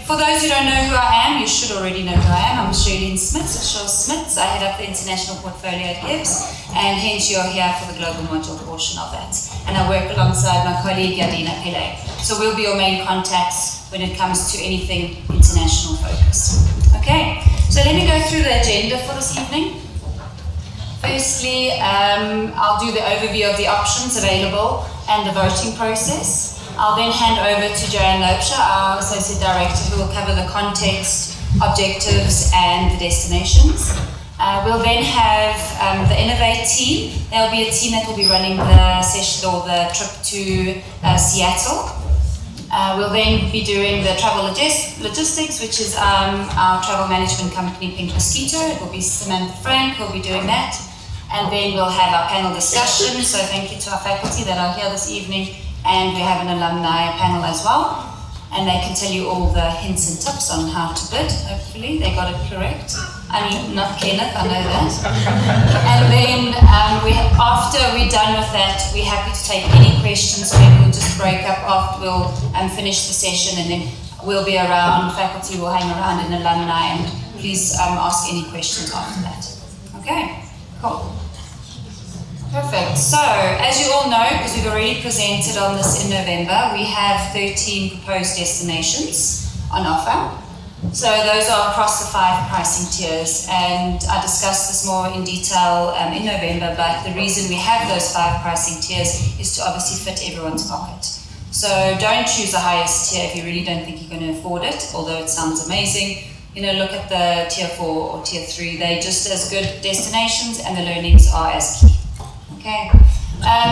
for those who don't know who I am, you should already know who I am. I'm Shirley Smits. I head up the international portfolio at GIBS, and hence you're here for the global module portion of that. And I work alongside my colleague Yadina Pillay. So we'll be your main contacts when it comes to anything international focused. Okay, so let me go through the agenda for this evening. Firstly, I'll do the overview of the options available and the voting process. I'll then hand over to Joanne Lopesha, our Associate Director, who will cover the context, objectives, and the destinations. We'll then have the Innovate team. There'll be a team that will be running the session or the trip to Seattle. We'll then be doing the travel logistics, which is our travel management company, Pink Mosquito. It will be Samantha Frank who will be doing that. And then we'll have our panel discussion. So thank you to our faculty that are here this evening. And we have an alumni panel as well. And they can tell you all the hints and tips on how to bid. Hopefully they got it correct. I mean, not Kenneth, I know that. And then after we're done with that, we're happy to take any questions. Maybe we'll just break up after we'll finish the session, and then we'll be around, faculty will hang around in alumni, and please ask any questions after that. Okay, cool. Perfect. So, as you all know, because we've already presented on this in November, we have 13 proposed destinations on offer. So those are across the 5 pricing tiers, and I discussed this more in detail in November, but the reason we have those 5 pricing tiers is to obviously fit everyone's pocket. So don't choose the highest tier if you really don't think you're going to afford it, although it sounds amazing. You know, look at the tier 4 or tier 3. They're just as good destinations and the learnings are as key. Okay,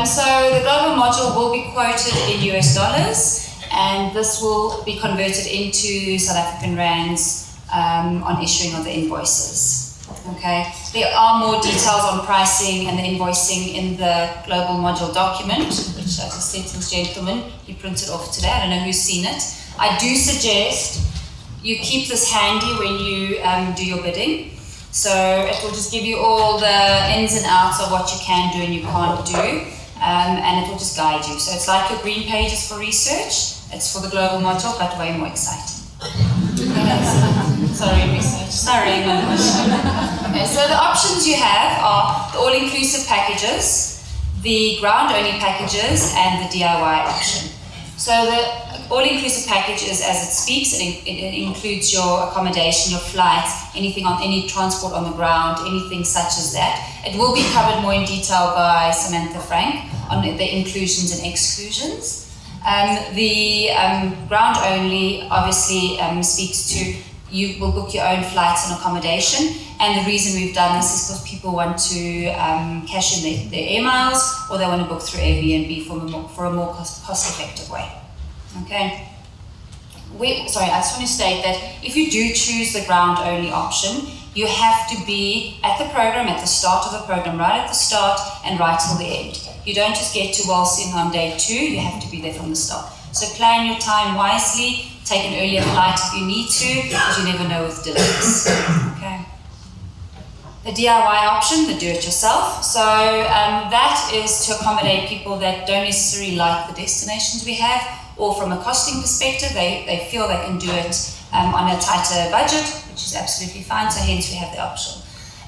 so the global module will be quoted in US dollars, and this will be converted into South African rands on issuing of the invoices. Okay, there are more details on pricing and the invoicing in the global module document, which I just said to this gentleman, he printed off today. I don't know who's seen it. I do suggest you keep this handy when you do your bidding. So it will just give you all the ins and outs of what you can do and you can't do, and it will just guide you. So it's like your green pages for research. It's for the global module, but way more exciting. Sorry, research. Sorry, okay, so the options you have are the all-inclusive packages, the ground-only packages, and the DIY option. So the all-inclusive package is as it speaks. It includes your accommodation, your flights, anything on any transport on the ground, anything such as that. It will be covered more in detail by Samantha Frank on the inclusions and exclusions. The ground only obviously speaks to you will book your own flights and accommodation. And the reason we've done this is because people want to cash in their air miles, or they want to book through Airbnb for a more cost-effective way. Okay. I just want to state that if you do choose the ground-only option, you have to be at the program, at the start of the program, right at the start and right till the end. You don't just get to Walsing on day 2, you have to be there from the start. So plan your time wisely, take an earlier flight if you need to, because you never know with delays. Okay. The DIY option, the do-it-yourself. So that is to accommodate people that don't necessarily like the destinations we have, or from a costing perspective, they feel they can do it on a tighter budget, which is absolutely fine, so hence we have the option.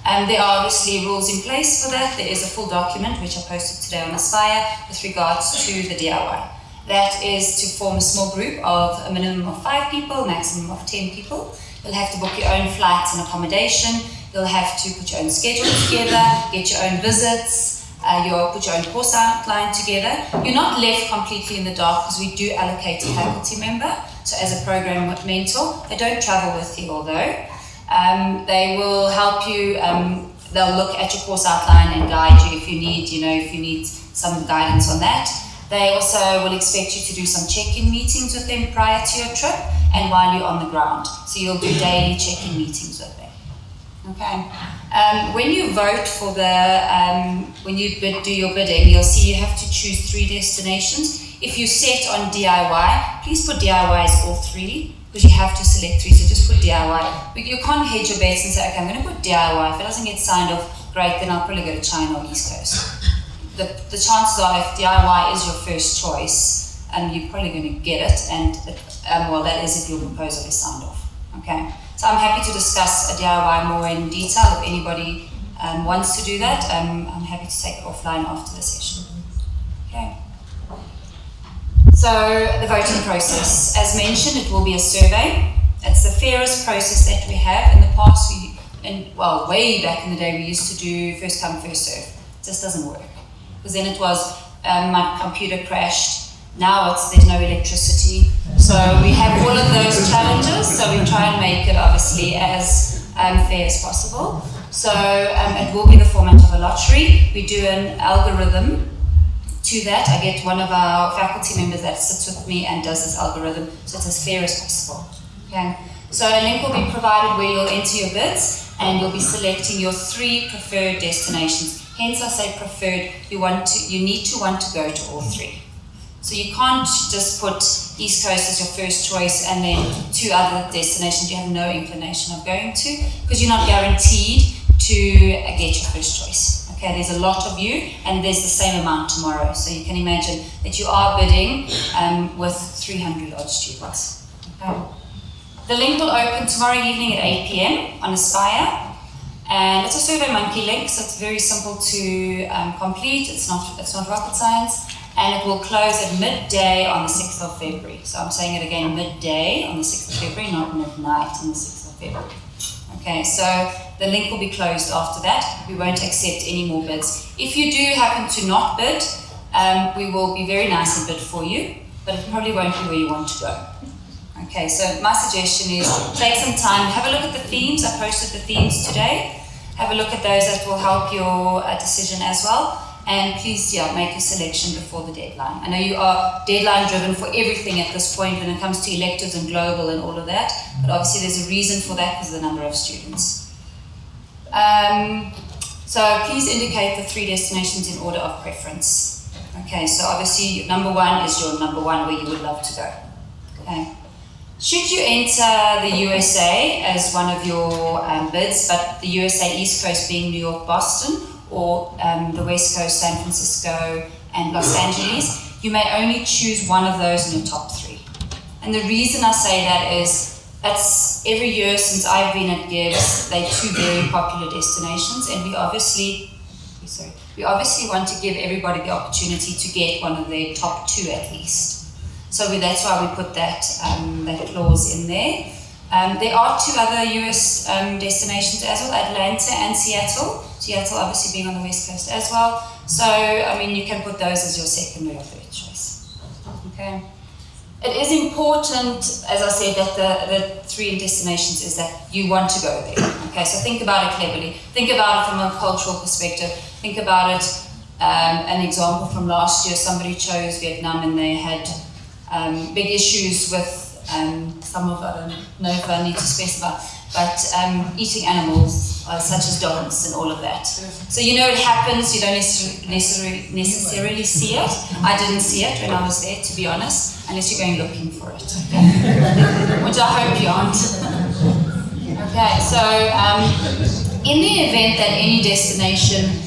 There are obviously rules in place for that. There is a full document, which I posted today on Aspire, with regards to the DIY. That is to form a small group of a minimum of 5 people, maximum of 10 people. You'll have to book your own flights and accommodation. You'll have to put your own schedule together, get your own visits, put your own course outline together. You're not left completely in the dark because we do allocate a faculty member. So as a program mentor, they don't travel with you, although they will help you. They'll look at your course outline and guide you if you need some guidance on that. They also will expect you to do some check-in meetings with them prior to your trip and while you're on the ground. So you'll do daily check-in meetings with them. Okay. When you vote for when you do your bidding, you'll see you have to choose 3 destinations. If you set on DIY, please put DIY as all 3, because you have to select 3, so just put DIY. But you can't hedge your bets and say, okay, I'm going to put DIY. If it doesn't get signed off, great, then I'll probably go to China or East Coast. The chances are, if DIY is your first choice, you're probably going to get it, and well, that is if your proposal is signed off. Okay, so I'm happy to discuss a DIY more in detail if anybody wants to do that. I'm happy to take it offline after the session. Okay. So the voting process, as mentioned, it will be a survey. It's the fairest process that we have. In the past, way back in the day, we used to do first come, first serve. It just doesn't work. Because then it was, my computer crashed. Now there's no electricity. So we have all of those challenges. So we try and make it obviously as fair as possible. So it will be the format of a lottery. We do an algorithm to that. I get one of our faculty members that sits with me and does this algorithm, so it's as fair as possible. Okay. So a link will be provided where you'll enter your bids and you'll be selecting your 3 preferred destinations. Hence I say preferred, you need to want to go to all 3. So you can't just put East Coast as your first choice and then 2 other destinations you have no inclination of going to, because you're not guaranteed to get your first choice. Okay, there's a lot of you and there's the same amount tomorrow. So you can imagine that you are bidding with 300 odd students. Okay. The link will open tomorrow evening at 8 p.m. on Aspire. And it's a SurveyMonkey link, so it's very simple to complete. It's not rocket science. And it will close at midday on the 6th of February. So I'm saying it again, midday on the 6th of February, not midnight on the 6th of February. Okay, so the link will be closed after that. We won't accept any more bids. If you do happen to not bid, we will be very nice and bid for you, but it probably won't be where you want to go. Okay, so my suggestion is take some time, have a look at the themes. I posted the themes today. Have a look at those, that will help your decision as well. And please, make a selection before the deadline. I know you are deadline driven for everything at this point when it comes to electives and global and all of that, but obviously there's a reason for that because of the number of students. So please indicate the 3 destinations in order of preference. Okay, so obviously number 1 is your number 1 where you would love to go. Okay. Should you enter the USA as one of your bids, but the USA East Coast being New York, Boston, or the West Coast, San Francisco and Los Angeles, you may only choose one of those in your top 3. And the reason I say that is that's every year since I've been at GIBS, they're 2 very popular destinations, and we obviously want to give everybody the opportunity to get one of their top 2 at least. So that's why we put that clause in there. There are 2 other US destinations as well, Atlanta and Seattle. Seattle obviously being on the West Coast as well. So, you can put those as your second or your third choice. Okay. It is important, as I said, that the 3 destinations is that you want to go there. Okay, so think about it cleverly. Think about it from a cultural perspective. Think about it, an example from last year, somebody chose Vietnam and they had big issues with some of, I don't know if I need to specify, but eating animals such as dogs and all of that. So it happens, you don't necessarily see it. I didn't see it when I was there, to be honest, unless you're going looking for it, which I hope you aren't. Okay, so in the event that any destination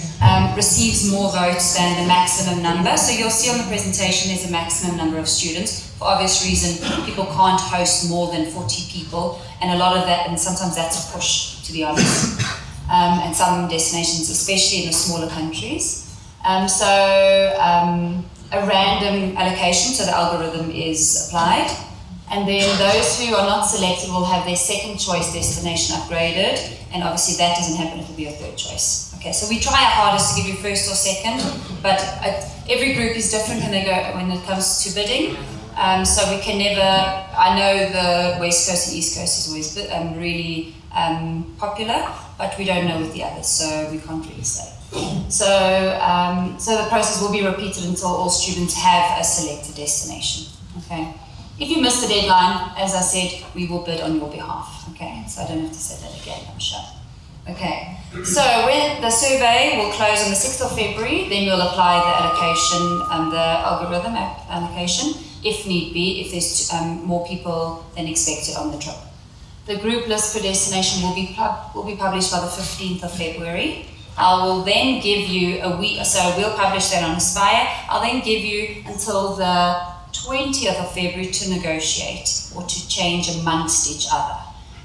receives more votes than the maximum number, so you'll see on the presentation there's a maximum number of students. For obvious reason, people can't host more than 40 people, and a lot of that, and sometimes that's a push, to be honest, and some destinations, especially in the smaller countries. A random allocation, so the algorithm is applied, and then those who are not selected will have their second choice destination upgraded, and obviously that doesn't happen, it will be a third choice. Okay, so we try our hardest to give you first or second, but every group is different when it comes to bidding. So we can never, I know the West Coast and East Coast is always really popular, but we don't know with the others, so we can't really say. So the process will be repeated until all students have a selected destination. Okay. If you miss the deadline, as I said, we will bid on your behalf. Okay, so I don't have to say that again, I'm sure. Okay, so when the survey will close on the 6th of February, then we'll apply the allocation, the algorithm allocation, if need be, if there's more people than expected on the trip. The group list per destination will be published by the 15th of February. I will then give you a week, so we'll publish that on Aspire. I'll then give you until the 20th of February to negotiate or to change amongst each other.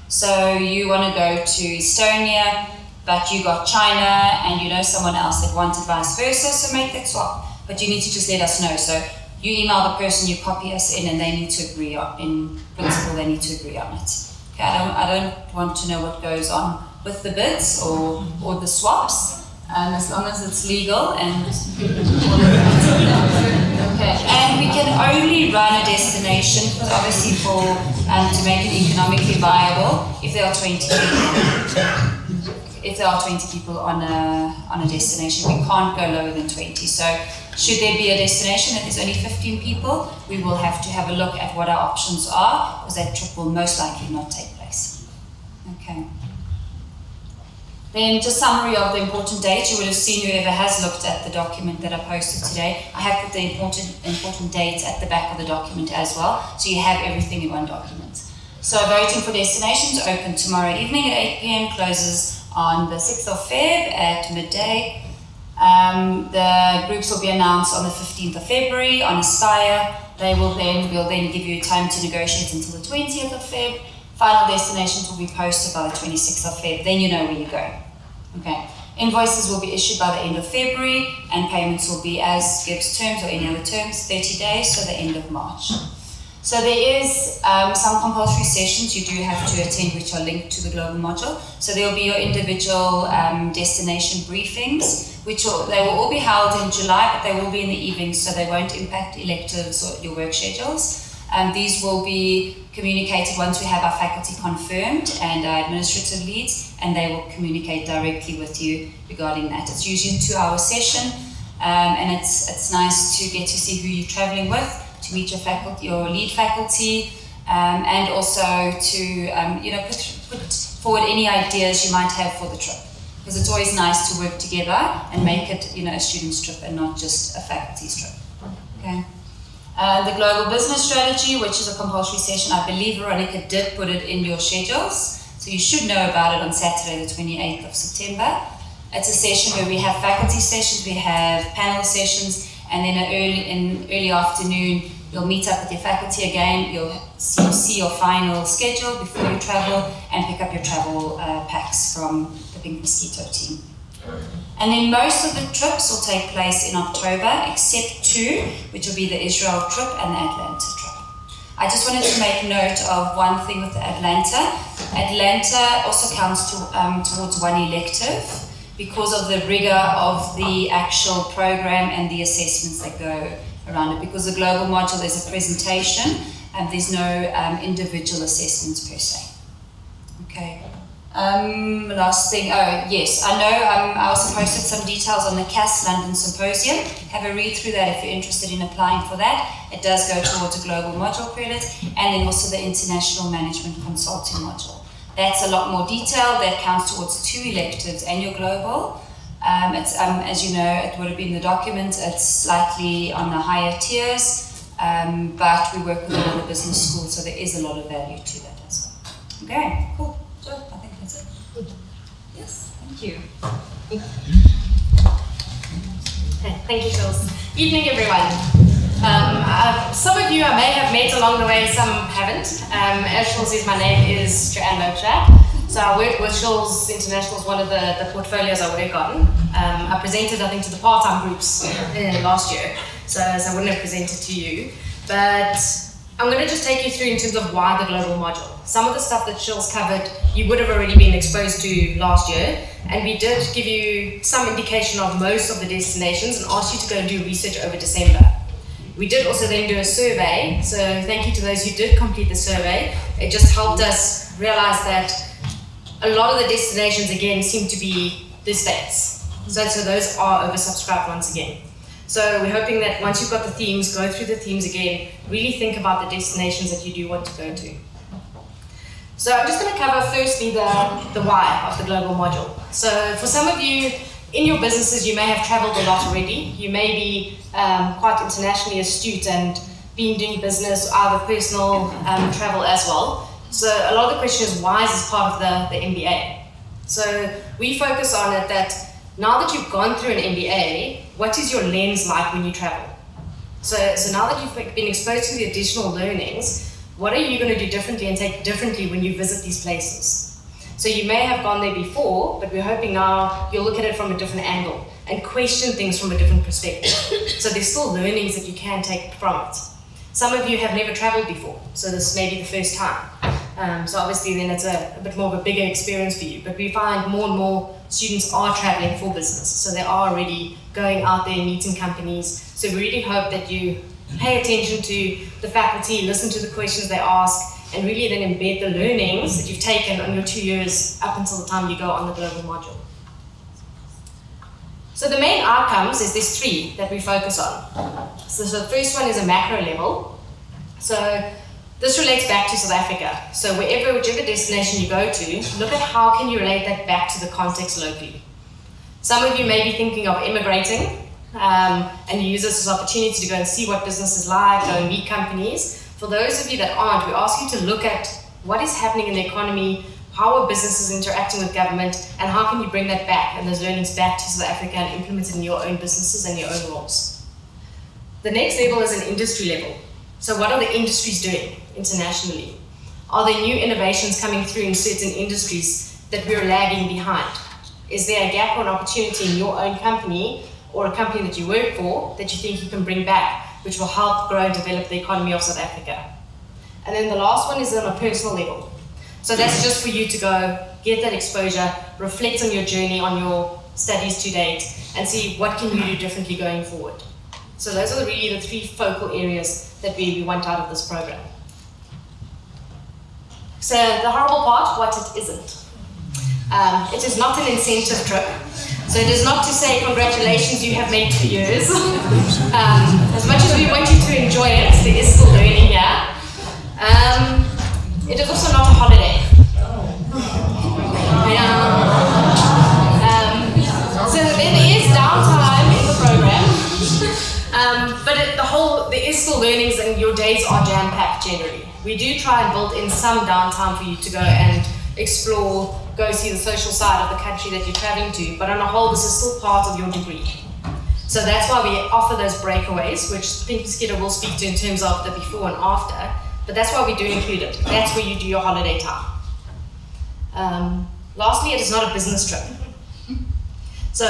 So you want to go to Estonia, but you got China and you know someone else that wanted vice versa, so make that swap. But you need to just let us know. So you email the person, you copy us in, and they need to agree on, in principle, they need to agree on it. Okay, I don't want to know what goes on with the bids or the swaps, as long as it's legal and all of that. Okay, and we can only run a destination, because obviously to make it economically viable, if there are 20 people. If there are 20 people on a destination, we can't go lower than 20. So should there be a destination that there's only 15 people, we will have to have a look at what our options are, because that trip will most likely not take place. Okay. Then just summary of the important dates. You would have seen, whoever has looked at the document that I posted today, I have put the important dates at the back of the document as well, so you have everything in one document. So voting for destinations open tomorrow evening at 8 p.m, closes on the 6th of Feb at midday. The groups will be announced on the 15th of February on Aspire. We'll then give you time to negotiate until the 20th of Feb. Final destinations will be posted by the 26th of Feb. Then you know where you're going. Okay. Invoices will be issued by the end of February, and payments will be as GIBS terms or any other terms, 30 days, so the end of March. So there is some compulsory sessions you do have to attend, which are linked to the global module. So there will be your individual destination briefings, they will all be held in July, but they will be in the evenings, so they won't impact electives or your work schedules. These will be communicated once we have our faculty confirmed and our administrative leads, and they will communicate directly with you regarding that. It's usually a 2-hour session, and it's nice to get to see who you're traveling with, to meet your faculty, your lead faculty, and also to put forward any ideas you might have for the trip, because it's always nice to work together and make it a student's trip and not just a faculty's trip. Okay. The global business strategy, which is a compulsory session, I believe Veronica did put it in your schedules, so you should know about it on Saturday the 28th of September. It's a session where we have faculty sessions, we have panel sessions, and then in early afternoon you'll meet up with your faculty again. You'll see your final schedule before you travel and pick up your travel packs from the Pink Mosquito team. And then most of the trips will take place in October, except 2, which will be the Israel trip and the Atlanta trip. I just wanted to make note of one thing with the Atlanta. Atlanta also counts towards one elective because of the rigor of the actual program and the assessments that go around it. Because the global module is a presentation and there's no individual assessments per se. Okay. Last thing, yes, I know I also posted some details on the CAS London Symposium. Have a read through that if you're interested in applying for that. It does go towards a global module credit, and then also the International Management Consulting module. That's a lot more detailed. That counts towards 2 electives and your global. It's, as you know, it would have been the document. It's slightly on the higher tiers, but we work with a lot of business schools, so there is a lot of value to that as well. Okay, cool. So I think that's it. Yes, thank you. Thank you, Jules. Evening, everyone. Some of you I may have met along the way, some haven't. As Jules says, my name is Joanne Locha. So I work with Jules International, is one of the portfolios I work on. I presented, I think, to the part-time groups last year, so I wouldn't have presented to you. But I'm going to just take you through in terms of why the global module. Some of the stuff that Jules covered, you would have already been exposed to last year, and we did give you some indication of most of the destinations and asked you to go and do research over December. We did also then do a survey, so thank you to those who did complete the survey. It just helped us realize that a lot of the destinations, again, seem to be the States. So those are oversubscribed once again. So we're hoping that once you've got the themes, go through the themes again, really think about the destinations that you do want to go to. So I'm just going to cover firstly the why of the global module. So for some of you, in your businesses, you may have traveled a lot already. You may be quite internationally astute and been doing business, either personal travel as well. So a lot of the question is, why is this part of the MBA? So we focus on it that now that you've gone through an MBA, what is your lens like when you travel? So now that you've been exposed to the additional learnings, what are you going to do differently and take differently when you visit these places? So you may have gone there before, but we're hoping now you'll look at it from a different angle and question things from a different perspective. So there's still learnings that you can take from it. Some of you have never traveled before, so this may be the first time. So obviously then it's a bit more of a bigger experience for you, but we find more and more students are traveling for business. So they are already going out there, meeting companies. So we really hope that you pay attention to the faculty, listen to the questions they ask, and really then embed the learnings that you've taken on your 2 years up until the time you go on the global module. So the main outcomes is there's 3 that we focus on. So the first one is a macro level. So this relates back to South Africa. So whichever destination you go to, look at how can you relate that back to the context locally. Some of you may be thinking of immigrating, and you use this as an opportunity to go and see what business is like, go and meet companies. For those of you that aren't, we ask you to look at what is happening in the economy, how are businesses interacting with government, and how can you bring that back and those learnings back to South Africa and implement it in your own businesses and your own roles. The next level is an industry level. So what are the industries doing internationally? Are there new innovations coming through in certain industries that we're lagging behind? Is there a gap or an opportunity in your own company or a company that you work for that you think you can bring back, which will help grow and develop the economy of South Africa? And then the last one is on a personal level. So that's just for you to go get that exposure, reflect on your journey, on your studies to date, and see what can you do differently going forward. So those are really the 3 focal areas that we want out of this program. So the horrible part, what it isn't. It is not an incentive trip. So it is not to say, congratulations, you have made 2 years. As much as we want you to enjoy it, there is still learning here. It is also not a holiday. So there is downtime in the program, but there is still learnings and your days are jam-packed generally. We do try and build in some downtime for you to go and explore, go see the social side of the country that you're traveling to, but on a whole, this is still part of your degree. So that's why we offer those breakaways, which Pink Mosquito will speak to in terms of the before and after, but that's why we do include it. That's where you do your holiday time. Lastly, it is not a business trip. So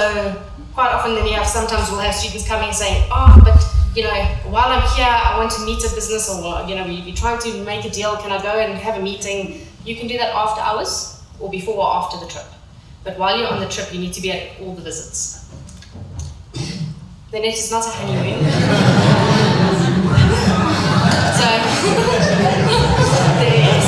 quite often then sometimes we'll have students coming and saying, oh, but while I'm here, I want to meet a business, or we're trying to make a deal, can I go and have a meeting? You can do that after hours or before or after the trip. But while you're on the trip, you need to be at all the visits. Then it is not a honeymoon. There it is.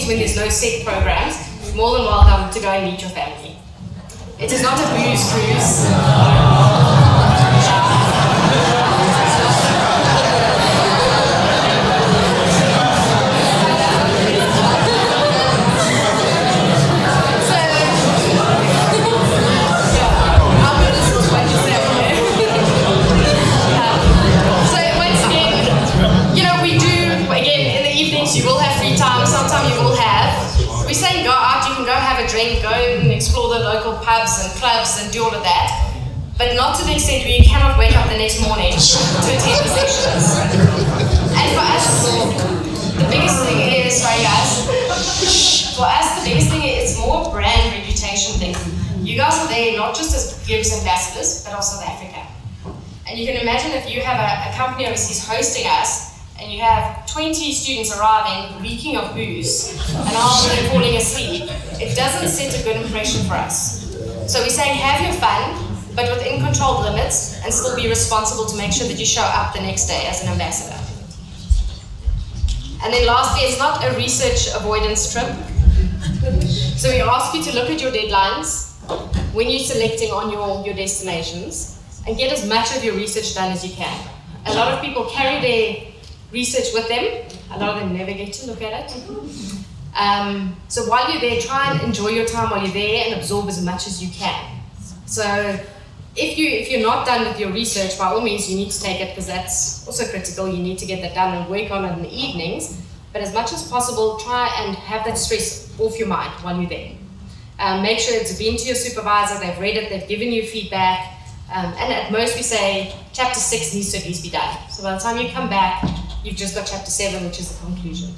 When there's no set programs, you're more than welcome to go and meet your family. It is not a booze cruise. You will have free time, sometimes you will have. We're saying go out, you can go have a drink, go and explore the local pubs and clubs and do all of that, but not to the extent where you cannot wake up the next morning to attend the sessions. And for us, the biggest thing is, sorry guys, for us the biggest thing is more brand reputation thing. You guys are there not just as GIBS ambassadors, but also South Africa. And you can imagine if you have a company overseas hosting us, and you have 20 students arriving reeking of booze and half of them falling asleep, it doesn't set a good impression for us. So we're saying have your fun, but within controlled limits, and still be responsible to make sure that you show up the next day as an ambassador. And then lastly, it's not a research avoidance trip. So we ask you to look at your deadlines when you're selecting on your destinations and get as much of your research done as you can. A lot of people carry their research with them. A lot of them never get to look at it. So while you're there, try and enjoy your time while you're there and absorb as much as you can. So if you're not done with your research, by all means you need to take it because that's also critical. You need to get that done and work on it in the evenings. But as much as possible, try and have that stress off your mind while you're there. Make sure it's been to your supervisor, they've read it, they've given you feedback. And at most we say chapter 6 needs to at least be done. So by the time you come back, you've just got chapter 7, which is the conclusion.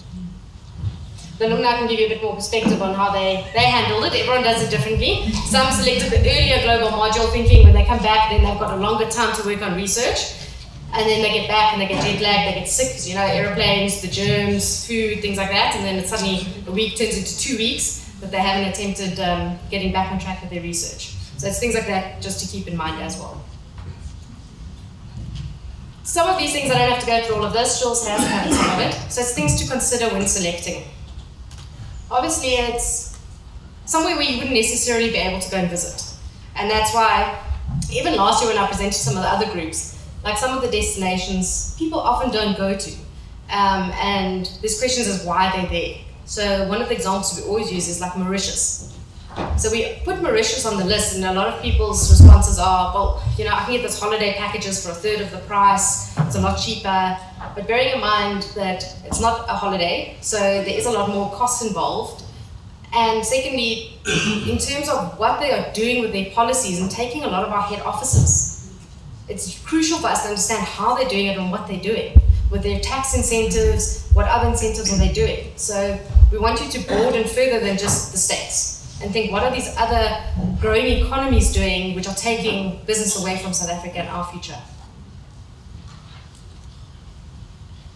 Then Lungna can give you a bit more perspective on how they handled it. Everyone does it differently. Some selected the earlier global module thinking when they come back, then they've got a longer time to work on research. And then they get back and they get jet lagged, they get sick, because airplanes, the germs, food, things like that. And then it suddenly a week turns into 2 weeks that they haven't attempted getting back on track with their research. So it's things like that just to keep in mind as well. Some of these things, I don't have to go through all of this, Jules has covered some of it. So it's things to consider when selecting. Obviously, it's somewhere where you wouldn't necessarily be able to go and visit. And that's why, even last year when I presented some of the other groups, like some of the destinations, people often don't go to. And there's questions as why they're there. So one of the examples we always use is like Mauritius. So we put Mauritius on the list, and a lot of people's responses are, well, I can get this holiday packages for a third of the price, it's a lot cheaper. But bearing in mind that it's not a holiday, so there is a lot more cost involved. And secondly, in terms of what they are doing with their policies and taking a lot of our head offices, it's crucial for us to understand how they're doing it and what they're doing. With their tax incentives, what other incentives are they doing? So we want you to broaden further than just the States and think, what are these other growing economies doing which are taking business away from South Africa and our future?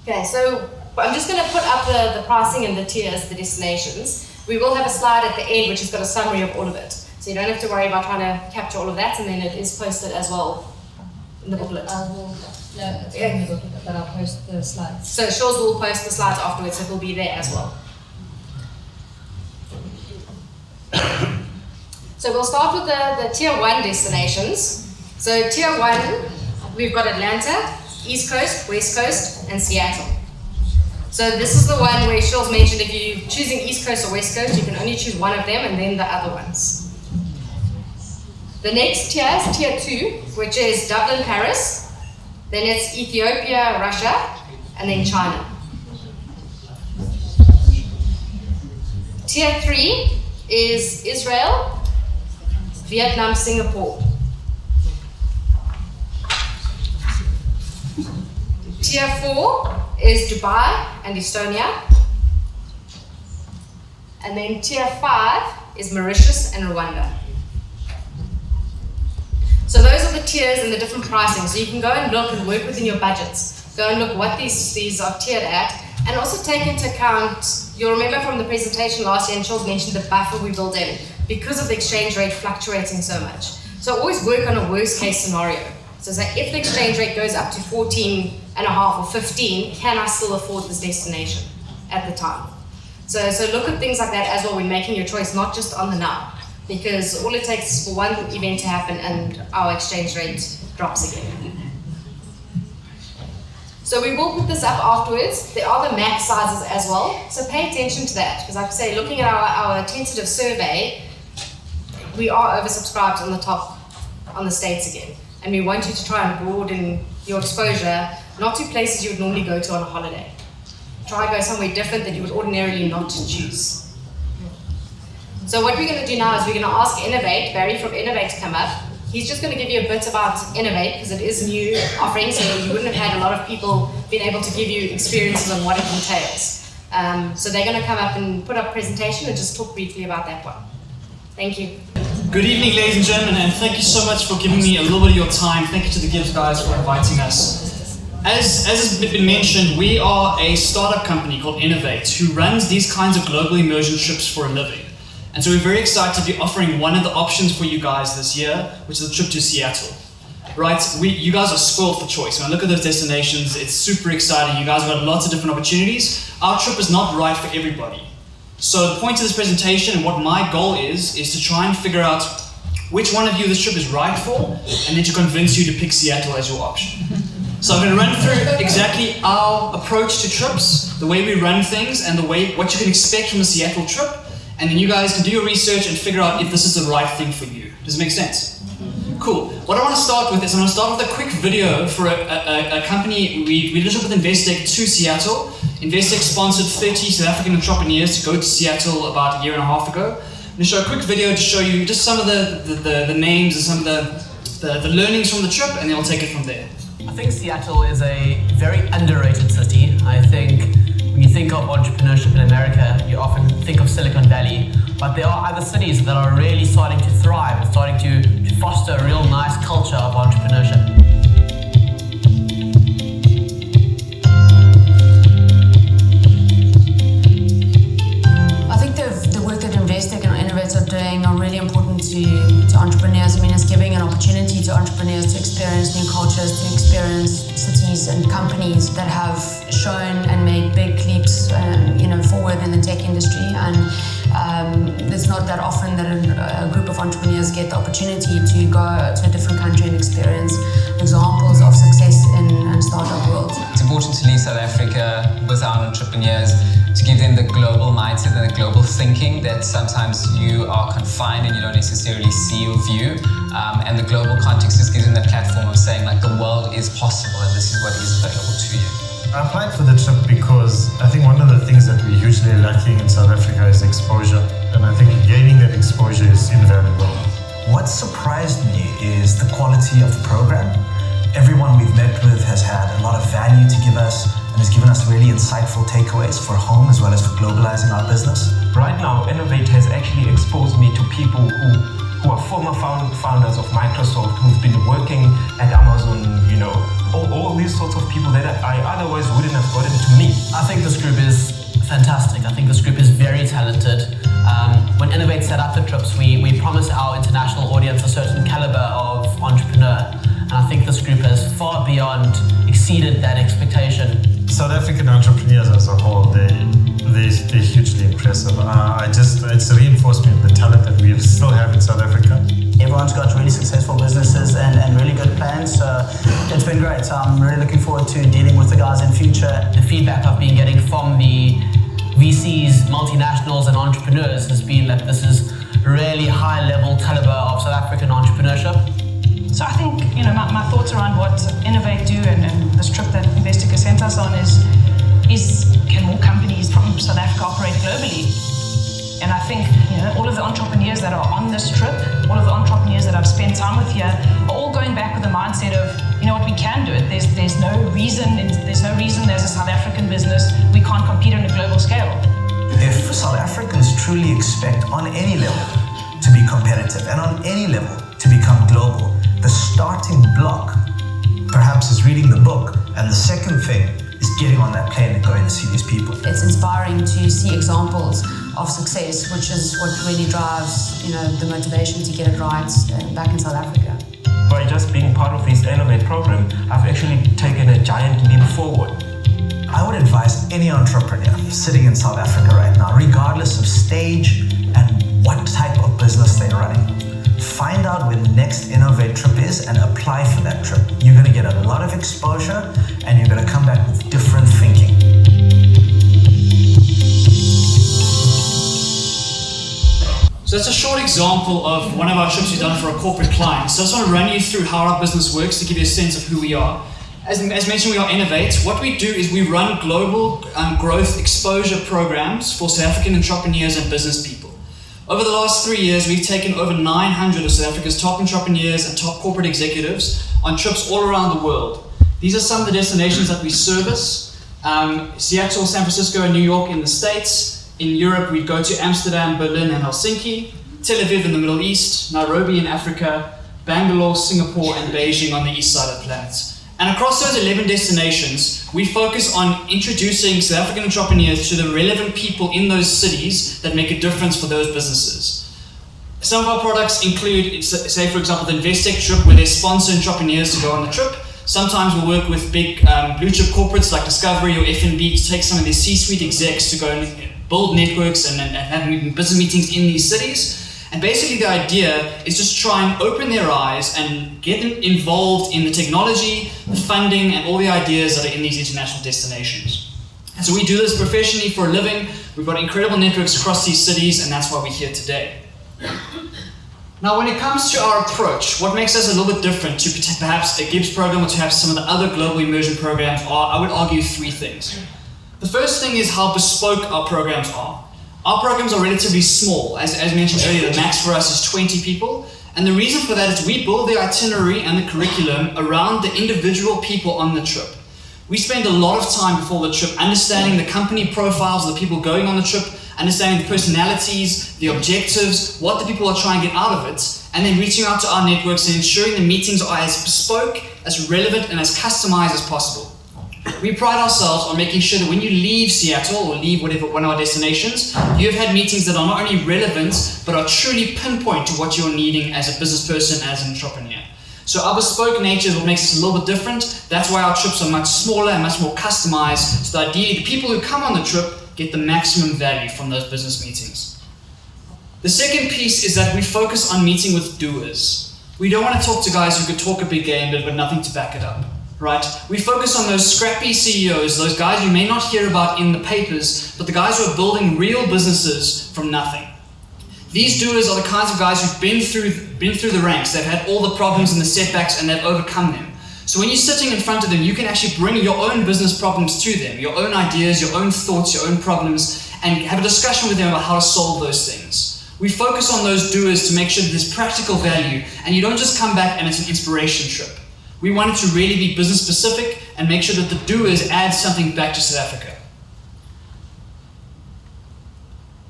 Okay, so I'm just going to put up the pricing and the tiers, the destinations. We will have a slide at the end which has got a summary of all of it. So you don't have to worry about trying to capture all of that, and then it is posted as well in the booklet. It's in the booklet, but I'll post the slides. So Shores will post the slides afterwards, so it will be there as well. So we'll start with the tier 1 destinations. So tier 1, we've got Atlanta, East Coast, West Coast, and Seattle. So this is the one where Shores mentioned if you're choosing East Coast or West Coast, you can only choose one of them and then the other ones. The next tier is tier 2, which is Dublin, Paris. Then it's Ethiopia, Russia, and then China. Tier 3 is Israel, Vietnam, Singapore. Tier 4 is Dubai and Estonia. And then tier 5 is Mauritius and Rwanda. So those are the tiers and the different pricing. So you can go and look and work within your budgets. Go and look what these are tiered at. And also take into account, you'll remember from the presentation last year, and Charles mentioned the buffer we build in because of the exchange rate fluctuating so much. So always work on a worst case scenario. So say if the exchange rate goes up to 14.5 or 15, can I still afford this destination at the time? So look at things like that as well when making your choice, not just on the now. Because all it takes is for one event to happen and our exchange rate drops again. So we will put this up afterwards. There are the max sizes as well, so pay attention to that. Because like I say, looking at our tentative survey, we are oversubscribed on the top, on the States again. And we want you to try and broaden your exposure, not to places you would normally go to on a holiday. Try and go somewhere different that you would ordinarily not choose. So what we're going to do now is we're going to ask Innovate, Barry from Innovate, to come up. He's just going to give you a bit about Innovate because it is a new offering, so you wouldn't have had a lot of people being able to give you experiences on what it entails. So they're going to come up and put up a presentation and just talk briefly about that one. Thank you. Good evening, ladies and gentlemen, and thank you so much for giving me a little bit of your time. Thank you to the GIBS guys for inviting us. As has been mentioned, we are a startup company called Innovate who runs these kinds of global immersion trips for a living. And so we're very excited to be offering one of the options for you guys this year, which is a trip to Seattle. right? You guys are spoiled for choice. When I look at those destinations, it's super exciting. You guys have got lots of different opportunities. Our trip is not right for everybody. So the point of this presentation and what my goal is to try and figure out which one of you this trip is right for, and then to convince you to pick Seattle as your option. So I'm going to run through exactly our approach to trips, the way we run things, and what you can expect from a Seattle trip, and then you guys can do your research and figure out if this is the right thing for you. Does it make sense? Cool. What I want to start with is I'm going to start with a quick video for a company. We did a trip with Investec to Seattle. Investec sponsored 30 South African entrepreneurs to go to Seattle about a year and a half ago. I'm going to show a quick video to show you just some of the names and some of the learnings from the trip, and then I'll take it from there. I think Seattle is a very underrated city. I think when you think of entrepreneurship in America, you often think of Silicon Valley, but there are other cities that are really starting to thrive and starting to foster a real nice culture of entrepreneurship. I think the work that Investec and Innovate are doing are really important to entrepreneurs. I mean, it's giving an opportunity to entrepreneurs to experience new cultures, to experience cities and companies that have shown and made big leaps, forward in the tech industry. And it's not that often that a group of entrepreneurs get the opportunity to go to a different country and experience examples of success in startup world. It's important to leave South Africa with our entrepreneurs, to give them the global mindset and the global thinking that sometimes you are confined and you don't necessarily see or view. And the global context just gives them that platform of saying, like, the world is possible and this is what is available to you. I applied for the trip because I think one of the things that we're hugely lacking in South Africa is exposure. And I think gaining that exposure is invaluable. What surprised me is the quality of the program. Everyone we've met with has had a lot of value to give us and has given us really insightful takeaways for home as well as for globalizing our business. Right now, Innovate has actually exposed me to people who are former founders of Microsoft, who've been working at Amazon, all these sorts of people that I otherwise wouldn't have gotten to meet. I think this group is fantastic. I think this group is very talented. When Innovate set up the trips, we promised our international audience a certain caliber of entrepreneur. And I think this group has far beyond exceeded that expectation. South African entrepreneurs as a whole, they're hugely impressive. It's a reinforcement of the talent that we still have in South Africa. Everyone's got really successful businesses and really good plans, so it's been great. So I'm really looking forward to dealing with the guys in future. The feedback I've been getting from the VCs, multinationals and entrepreneurs has been that this is really high level caliber of South African entrepreneurship. So I think, my thoughts around what Innovate do and this trip that Investec has sent us on is can more companies from South Africa operate globally? And I think, all of the entrepreneurs that are on this trip, all of the entrepreneurs that I've spent time with here, are all going back with the mindset of, we can do it. There's no reason as a South African business we can't compete on a global scale. If South Africans truly expect on any level to be competitive and on any level to become global, the starting block perhaps is reading the book, and the second thing is getting on that plane and going to see these people. It's inspiring to see examples of success, which is what really drives, the motivation to get it right back in South Africa. By just being part of this Innovate program, I've actually taken a giant leap forward. I would advise any entrepreneur sitting in South Africa right now, regardless of stage and what type of business they're running, find out when the next Innovate trip is and apply for that trip. You're going to get a lot of exposure and you're going to come back with different thinking. So that's a short example of one of our trips we've done for a corporate client. So I just want to run you through how our business works to give you a sense of who we are. As mentioned, we are Innovate. What we do is we run global growth exposure programs for South African entrepreneurs and business people. Over the last 3 years, we've taken over 900 of South Africa's top entrepreneurs and top corporate executives on trips all around the world. These are some of the destinations that we service. Seattle, San Francisco, and New York in the States. In Europe, we'd go to Amsterdam, Berlin, and Helsinki. Tel Aviv in the Middle East, Nairobi in Africa, Bangalore, Singapore, and Beijing on the east side of the planet. And across those 11 destinations, we focus on introducing South African entrepreneurs to the relevant people in those cities that make a difference for those businesses. Some of our products include, say for example, the Investec trip, where they sponsor entrepreneurs to go on the trip. Sometimes we'll work with big blue chip corporates like Discovery or F&B to take some of their C-suite execs to go and build networks and have business meetings in these cities. And basically the idea is just try and open their eyes and get them involved in the technology, the funding, and all the ideas that are in these international destinations. And so we do this professionally for a living. We've got incredible networks across these cities, and that's why we're here today. Now, when it comes to our approach, what makes us a little bit different to perhaps a GIBS program or to perhaps some of the other global immersion programs are, I would argue, three things. The first thing is how bespoke our programs are. Our programs are relatively small. As mentioned earlier, the max for us is 20 people. And the reason for that is we build the itinerary and the curriculum around the individual people on the trip. We spend a lot of time before the trip understanding the company profiles of the people going on the trip, understanding the personalities, the objectives, what the people are trying to get out of it, and then reaching out to our networks and ensuring the meetings are as bespoke, as relevant, and as customized as possible. We pride ourselves on making sure that when you leave Seattle or leave one of our destinations, you have had meetings that are not only relevant, but are truly pinpoint to what you're needing as a business person, as an entrepreneur. So our bespoke nature is what makes us a little bit different. That's why our trips are much smaller and much more customized, so that ideally the people who come on the trip get the maximum value from those business meetings. The second piece is that we focus on meeting with doers. We don't want to talk to guys who could talk a big game but nothing to back it up. Right? We focus on those scrappy CEOs, those guys you may not hear about in the papers, but the guys who are building real businesses from nothing. These doers are the kinds of guys who've been through the ranks. They've had all the problems and the setbacks, and they've overcome them. So when you're sitting in front of them, you can actually bring your own business problems to them, your own ideas, your own thoughts, your own problems, and have a discussion with them about how to solve those things. We focus on those doers to make sure that there's practical value, and you don't just come back and it's an inspiration trip. We want it to really be business specific and make sure that the doers add something back to South Africa.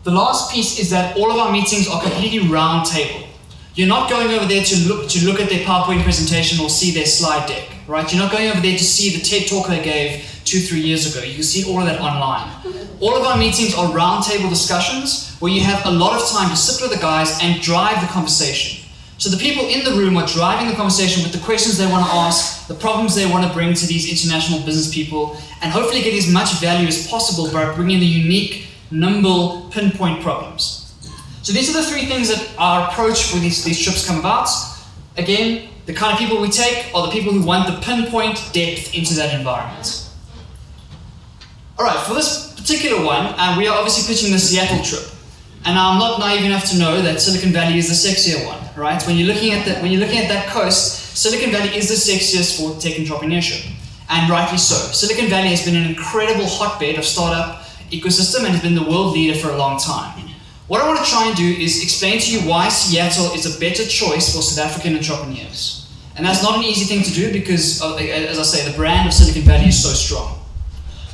The last piece is that all of our meetings are completely round table. You're not going over there to look at their PowerPoint presentation or see their slide deck, right? You're not going over there to see the TED talk they gave 2-3 years ago. You can see all of that online. All of our meetings are round table discussions where you have a lot of time to sit with the guys and drive the conversation. So the people in the room are driving the conversation with the questions they want to ask, the problems they want to bring to these international business people, and hopefully get as much value as possible by bringing the unique, nimble, pinpoint problems. So these are the three things that our approach for these trips come about. Again, the kind of people we take are the people who want the pinpoint depth into that environment. All right, for this particular one, we are obviously pitching the Seattle trip. And I'm not naive enough to know that Silicon Valley is the sexier one, right? When you're looking at that coast, Silicon Valley is the sexiest for tech entrepreneurship, and rightly so. Silicon Valley has been an incredible hotbed of startup ecosystem and has been the world leader for a long time. What I want to try and do is explain to you why Seattle is a better choice for South African entrepreneurs. And that's not an easy thing to do because, as I say, the brand of Silicon Valley is so strong.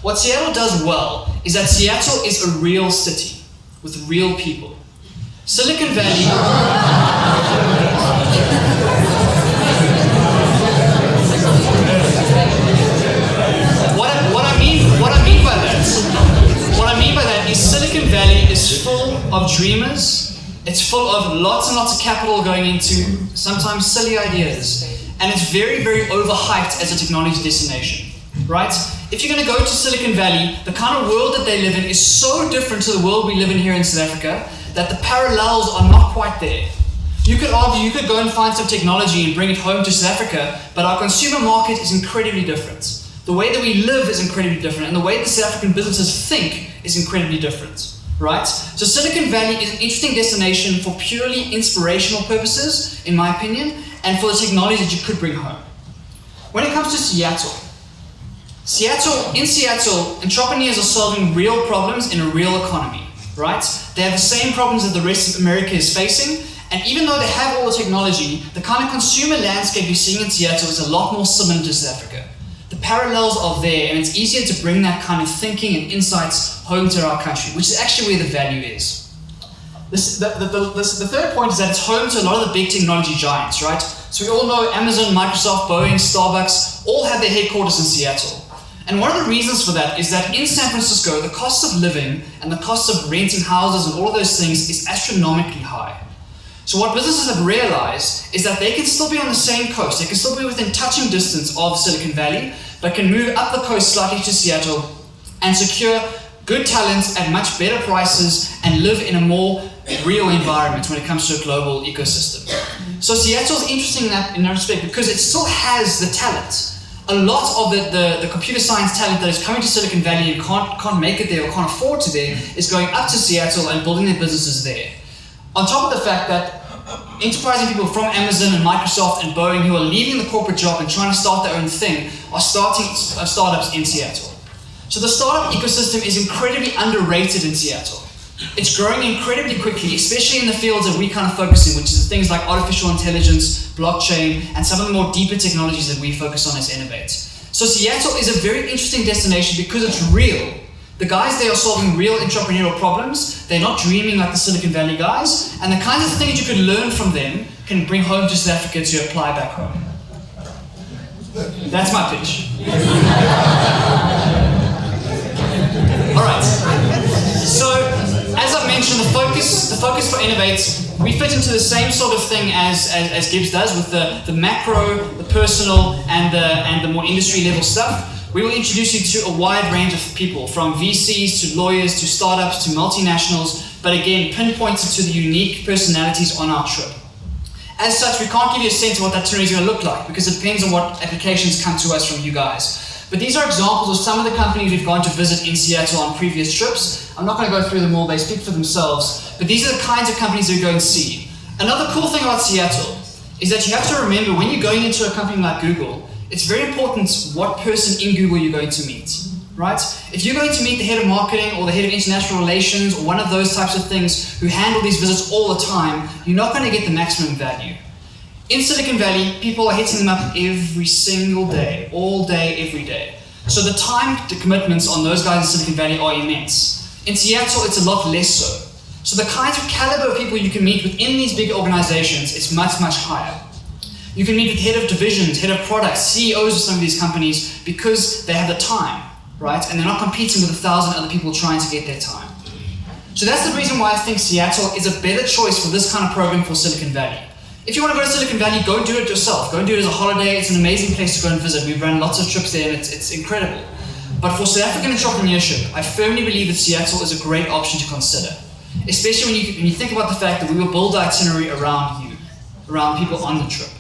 What Seattle does well is that Seattle is a real city with real people. Silicon Valley... What I mean by that is Silicon Valley is full of dreamers. It's full of lots and lots of capital going into sometimes silly ideas. And it's very, very overhyped as a technology destination, right? If you're going to go to Silicon Valley, the kind of world that they live in is so different to the world we live in here in South Africa that the parallels are not quite there. You could argue, you could go and find some technology and bring it home to South Africa, but our consumer market is incredibly different. The way that we live is incredibly different, and the way that South African businesses think is incredibly different, right? So Silicon Valley is an interesting destination for purely inspirational purposes, in my opinion, and for the technology that you could bring home. When it comes to Seattle, in Seattle, entrepreneurs are solving real problems in a real economy, right? They have the same problems that the rest of America is facing, and even though they have all the technology, the kind of consumer landscape you're seeing in Seattle is a lot more similar to South Africa. The parallels are there, and it's easier to bring that kind of thinking and insights home to our country, which is actually where the value is. The third point is that it's home to a lot of the big technology giants, right? So we all know Amazon, Microsoft, Boeing, Starbucks, all have their headquarters in Seattle. And one of the reasons for that is that in San Francisco, the cost of living and the cost of renting houses and all of those things is astronomically high. So what businesses have realized is that they can still be on the same coast, they can still be within touching distance of Silicon Valley, but can move up the coast slightly to Seattle and secure good talent at much better prices and live in a more real environment when it comes to a global ecosystem. So Seattle is interesting in that respect because it still has the talent. A lot of the computer science talent that is coming to Silicon Valley and can't make it there or can't afford to there is going up to Seattle and building their businesses there. On top of the fact that enterprising people from Amazon and Microsoft and Boeing who are leaving the corporate job and trying to start their own thing are starting startups in Seattle. So the startup ecosystem is incredibly underrated in Seattle. It's growing incredibly quickly, especially in the fields that we kind of focus in, which is things like artificial intelligence, blockchain, and some of the more deeper technologies that we focus on as Innovate. So Seattle is a very interesting destination because it's real. The guys there are solving real entrepreneurial problems. They're not dreaming like the Silicon Valley guys, and the kinds of things you could learn from them can bring home to South Africa to apply back home. That's my pitch. All right. So, as I mentioned, the focus for Innovate, we fit into the same sort of thing as GIBS does with the macro, the personal, and the more industry level stuff. We will introduce you to a wide range of people, from VCs to lawyers to startups to multinationals, but again, pinpointed to the unique personalities on our trip. As such, we can't give you a sense of what that itinerary is going to look like because it depends on what applications come to us from you guys. But these are examples of some of the companies we've gone to visit in Seattle on previous trips. I'm not going to go through them all, they speak for themselves, but these are the kinds of companies that we go and see. Another cool thing about Seattle is that you have to remember when you're going into a company like Google, it's very important what person in Google you're going to meet, right? If you're going to meet the head of marketing or the head of international relations or one of those types of things who handle these visits all the time, you're not going to get the maximum value. In Silicon Valley, people are hitting them up every single day, all day, every day. So the time commitments on those guys in Silicon Valley are immense. In Seattle, it's a lot less so. So the kinds of caliber of people you can meet within these big organizations is much, much higher. You can meet with head of divisions, head of products, CEOs of some of these companies because they have the time, right? And they're not competing with 1,000 other people trying to get their time. So that's the reason why I think Seattle is a better choice for this kind of program for Silicon Valley. If you want to go to Silicon Valley, go do it yourself. Go and do it as a holiday. It's an amazing place to go and visit. We've run lots of trips there and it's incredible. But for South African entrepreneurship, I firmly believe that Seattle is a great option to consider. Especially when you think about the fact that we will build our itinerary around you, around people on the trip.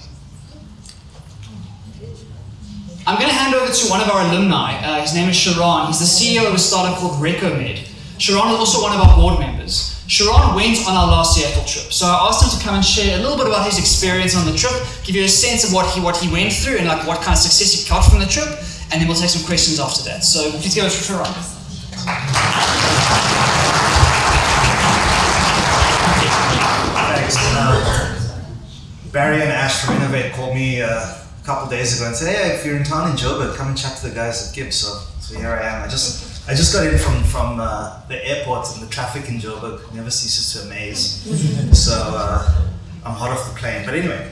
I'm going to hand over to one of our alumni. His name is Sharon. He's the CEO of a startup called RecoMed. Sharon is also one of our board members. Sharon went on our last Seattle trip. So I asked him to come and share a little bit about his experience on the trip, give you a sense of what he went through and like what kind of success he got from the trip, and then we'll take some questions after that. So please give it to Sharon. Thanks. Barry and Ash from Innovate called me a couple days ago and said, hey, if you're in town in Joburg, come and chat to the guys at GIBS. So here I am. I just got in from the airport, and the traffic in Joburg never ceases to amaze. So I'm hot off the plane. But anyway,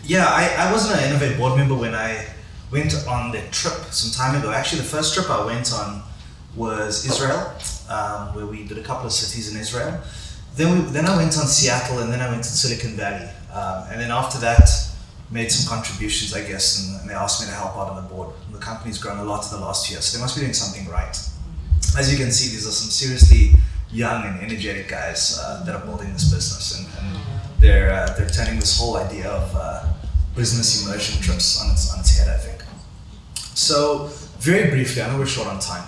yeah, I wasn't an Innovate board member when I went on the trip some time ago. Actually, the first trip I went on was Israel, where we did a couple of cities in Israel. Then I went on Seattle, and then I went to Silicon Valley. And then after that, made some contributions, I guess, and they asked me to help out on the board. And the company's grown a lot in the last year, so they must be doing something right. As you can see, these are some seriously young and energetic guys that are building this business, and they're turning this whole idea of business immersion trips on its head, I think. So, very briefly, I know we're short on time.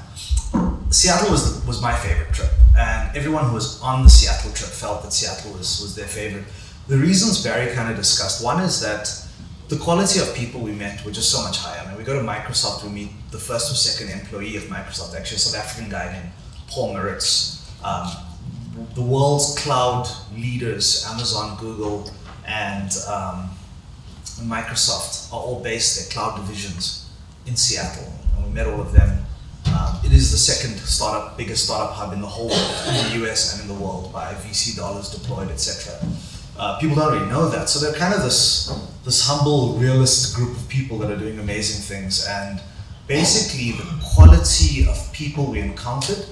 Seattle was my favorite trip, and everyone who was on the Seattle trip felt that Seattle was their favorite. The reasons Barry kind of discussed, one is that the quality of people we met were just so much higher. I mean, we go to Microsoft, we meet the first or second employee of Microsoft, actually a South African guy named Paul Maritz. The world's cloud leaders, Amazon, Google, and Microsoft are all based, their cloud divisions, in Seattle. And we met all of them. It is the second biggest startup hub in the whole world, in the US and in the world, by VC dollars deployed, etc. People don't really know that, so they're kind of this humble, realist group of people that are doing amazing things, and basically the quality of people we encountered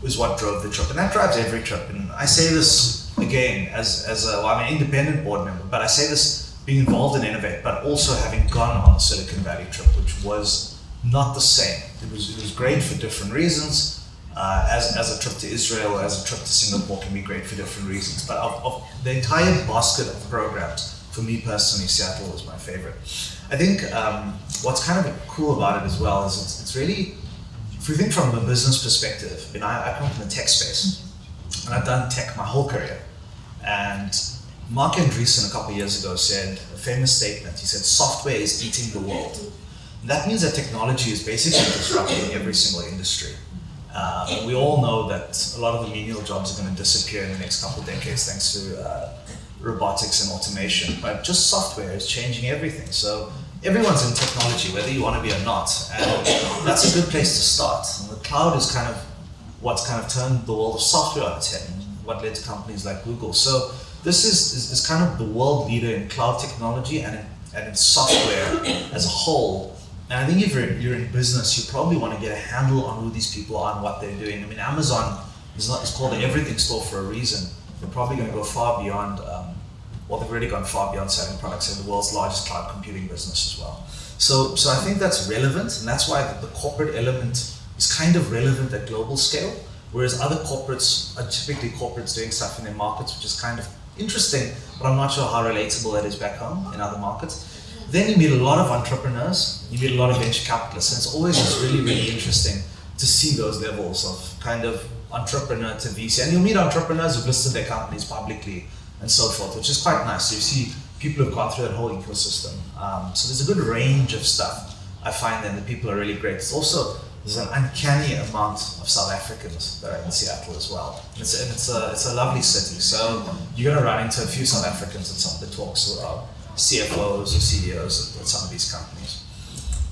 was what drove the trip, and that drives every trip. And I say this again, I'm an independent board member, but I say this being involved in Innovate, but also having gone on the Silicon Valley trip, which was not the same. It was great for different reasons. As a trip to Israel, as a trip to Singapore can be great for different reasons. But of the entire basket of programs, for me personally, Seattle was my favorite. I think what's kind of cool about it as well is it's really, if we think from a business perspective, I come from the tech space, and I've done tech my whole career. And Mark Andreessen a couple of years ago said a famous statement. He said, "Software is eating the world." And that means that technology is basically disrupting every single industry. We all know that a lot of the menial jobs are going to disappear in the next couple of decades thanks to robotics and automation. But just software is changing everything. So everyone's in technology, whether you want to be or not. And that's a good place to start. And the cloud is kind of what's kind of turned the world of software on its head, and what led to companies like Google. So this is kind of the world leader in cloud technology and in software as a whole. And I think if you're in business, you probably want to get a handle on who these people are and what they're doing. I mean, Amazon is called the everything store for a reason. They're probably going to go far beyond, they've already gone far beyond selling products in the world's largest cloud computing business as well. So I think that's relevant, and that's why the corporate element is kind of relevant at global scale, whereas other corporates are typically corporates doing stuff in their markets, which is kind of interesting, but I'm not sure how relatable that is back home in other markets. Then you meet a lot of entrepreneurs, you meet a lot of venture capitalists, and it's always just really, really interesting to see those levels of kind of entrepreneur to VC. And you'll meet entrepreneurs who've listed their companies publicly and so forth, which is quite nice. So you see people who've gone through that whole ecosystem. So there's a good range of stuff, I find, and the people are really great. There's an uncanny amount of South Africans that are in Seattle as well. It's a lovely city. So you're going to run into a few South Africans at some of the talks who are CFOs or CEOs at some of these companies.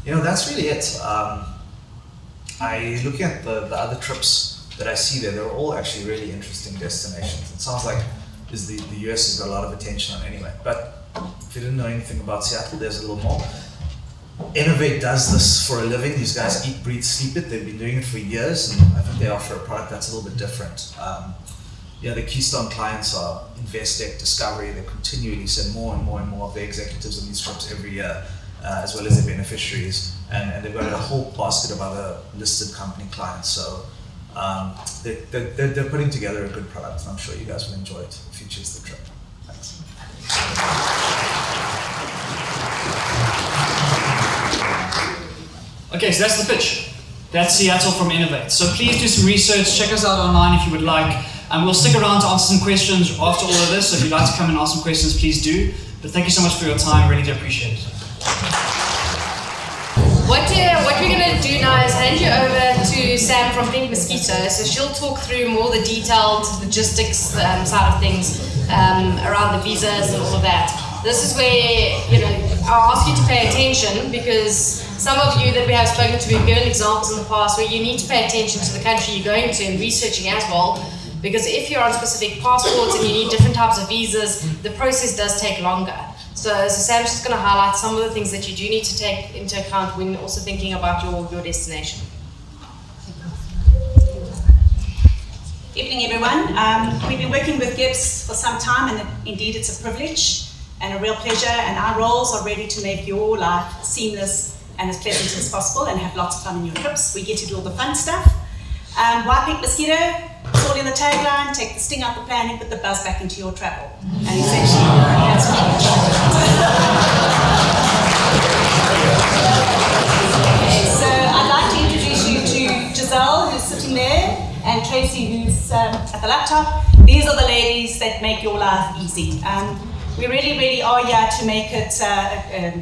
That's really it. Looking at the other trips that I see there, they're all actually really interesting destinations. It sounds like the US has got a lot of attention on anyway. But if you didn't know anything about Seattle, there's a little more. Innovate does this for a living. These guys eat, breathe, sleep it. They've been doing it for years, and I think they offer a product that's a little bit different. The Keystone clients are Investec, Discovery. They continually send more and more and more of their executives on these trips every year, as well as their beneficiaries. And they've got a whole basket of other listed company clients. So they're putting together a good product, and I'm sure you guys will enjoy it if you choose the trip. Thanks. Okay, so that's the pitch. That's Seattle from Innovate. So please do some research, check us out online if you would like. And we'll stick around to answer some questions after all of this. So if you'd like to come and ask some questions, please do. But thank you so much for your time, really do appreciate it. What we're going to do now is hand you over to Sam from Pink Mosquito. So she'll talk through more the detailed logistics side of things around the visas and all of that. This is where, I'll ask you to pay attention, because some of you that we have spoken to, we've given examples in the past where you need to pay attention to the country you're going to and researching as well. Because if you're on specific passports and you need different types of visas, the process does take longer. So Sam's just going to highlight some of the things that you do need to take into account when also thinking about your destination. Evening, everyone. We've been working with GIBS for some time, and indeed it's a privilege and a real pleasure, and our roles are ready to make your life seamless and as pleasant as possible and have lots of fun in your trips. We get to do all the fun stuff. Why Pink Mosquito? It's all in the tagline: take the sting out the plan and put the buzz back into your travel. And essentially, that's what we're trying to do. So I'd like to introduce you to Giselle, who's sitting there, and Tracy, who's at the laptop. These are the ladies that make your life easy. We really, really are here to make it a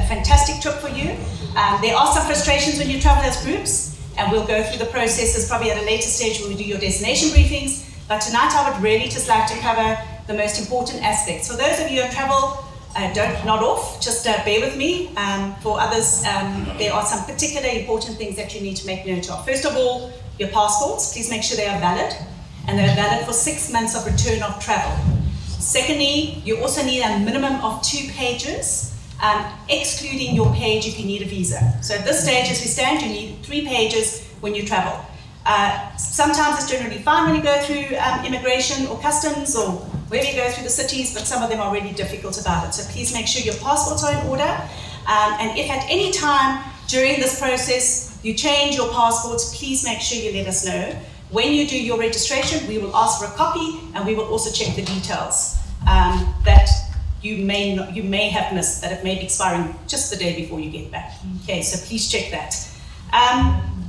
fantastic trip for you. There are some frustrations when you travel as groups, and we'll go through the processes probably at a later stage when we do your destination briefings. But tonight I would really just like to cover the most important aspects. For those of you who travel, don't nod off, just bear with me. For others, there are some particularly important things that you need to make note of. First of all, your passports. Please make sure they are valid, and they're valid for 6 months of return of travel. Secondly, you also need a minimum of 2 pages, excluding your page if you need a visa. So at this stage, as we stand, you need 3 pages when you travel. Sometimes it's generally fine when you go through immigration or customs or wherever you go through the cities, but some of them are really difficult about it. So please make sure your passports are in order. And if at any time during this process you change your passports, please make sure you let us know. When you do your registration, we will ask for a copy, and we will also check the details that you may have missed, that it may be expiring just the day before you get back. Okay, so please check that.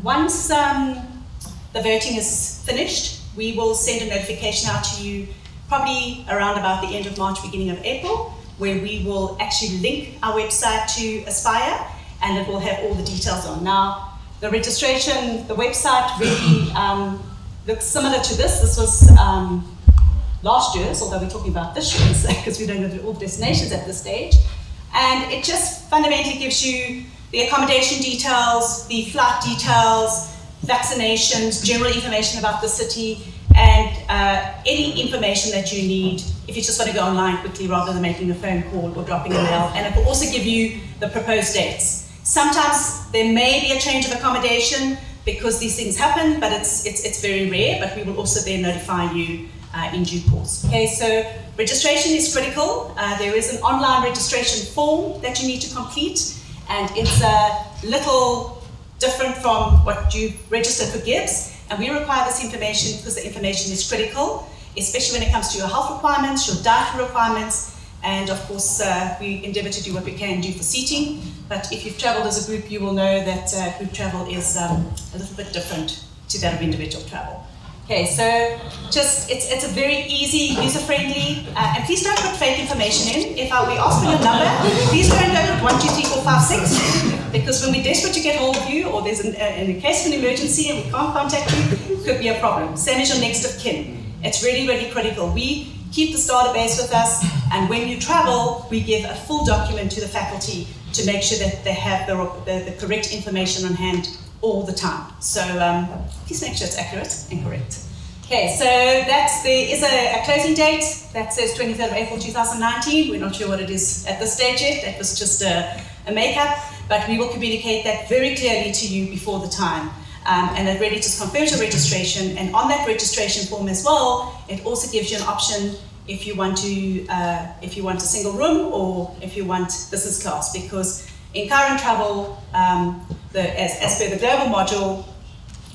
Once the voting is finished, we will send a notification out to you probably around about the end of March, beginning of April, where we will actually link our website to Aspire, and it will have all the details on. Now, the registration, the website really looks similar to this. This was last year's, although we're talking about this year's, because we don't go through all destinations at this stage. And it just fundamentally gives you the accommodation details, the flight details, vaccinations, general information about the city, and any information that you need if you just want to go online quickly rather than making a phone call or dropping a mail. And it will also give you the proposed dates. Sometimes there may be a change of accommodation because these things happen, but it's very rare, but we will also then notify you in due course. Okay, so registration is critical. There is an online registration form that you need to complete, and it's a little different from what you registered for GIBS, and we require this information because the information is critical, especially when it comes to your health requirements, your dietary requirements, and of course we endeavour to do what we can do for seating. But if you've travelled as a group, you will know that group travel is a little bit different to that of individual travel. Okay, so just it's a very easy, user-friendly, and please don't put fake information in. If we ask for your number, please don't go put 1, 2, 3, 4, 5, 6, because when we're desperate to get hold of you, or there's in the case of an emergency and we can't contact you, it could be a problem. Same as your next of kin. It's really, really critical. We keep this database with us, and when you travel, we give a full document to the faculty to make sure that they have the correct information on hand all the time. So please make sure it's accurate and correct. Okay, so there is a closing date that says 23rd of April 2019. We're not sure what it is at this stage yet. That was just a make-up, but we will communicate that very clearly to you before the time. And that really just confirms your registration. And on that registration form as well, it also gives you an option if you want a single room or if you want business class, because in current travel, as per the global module,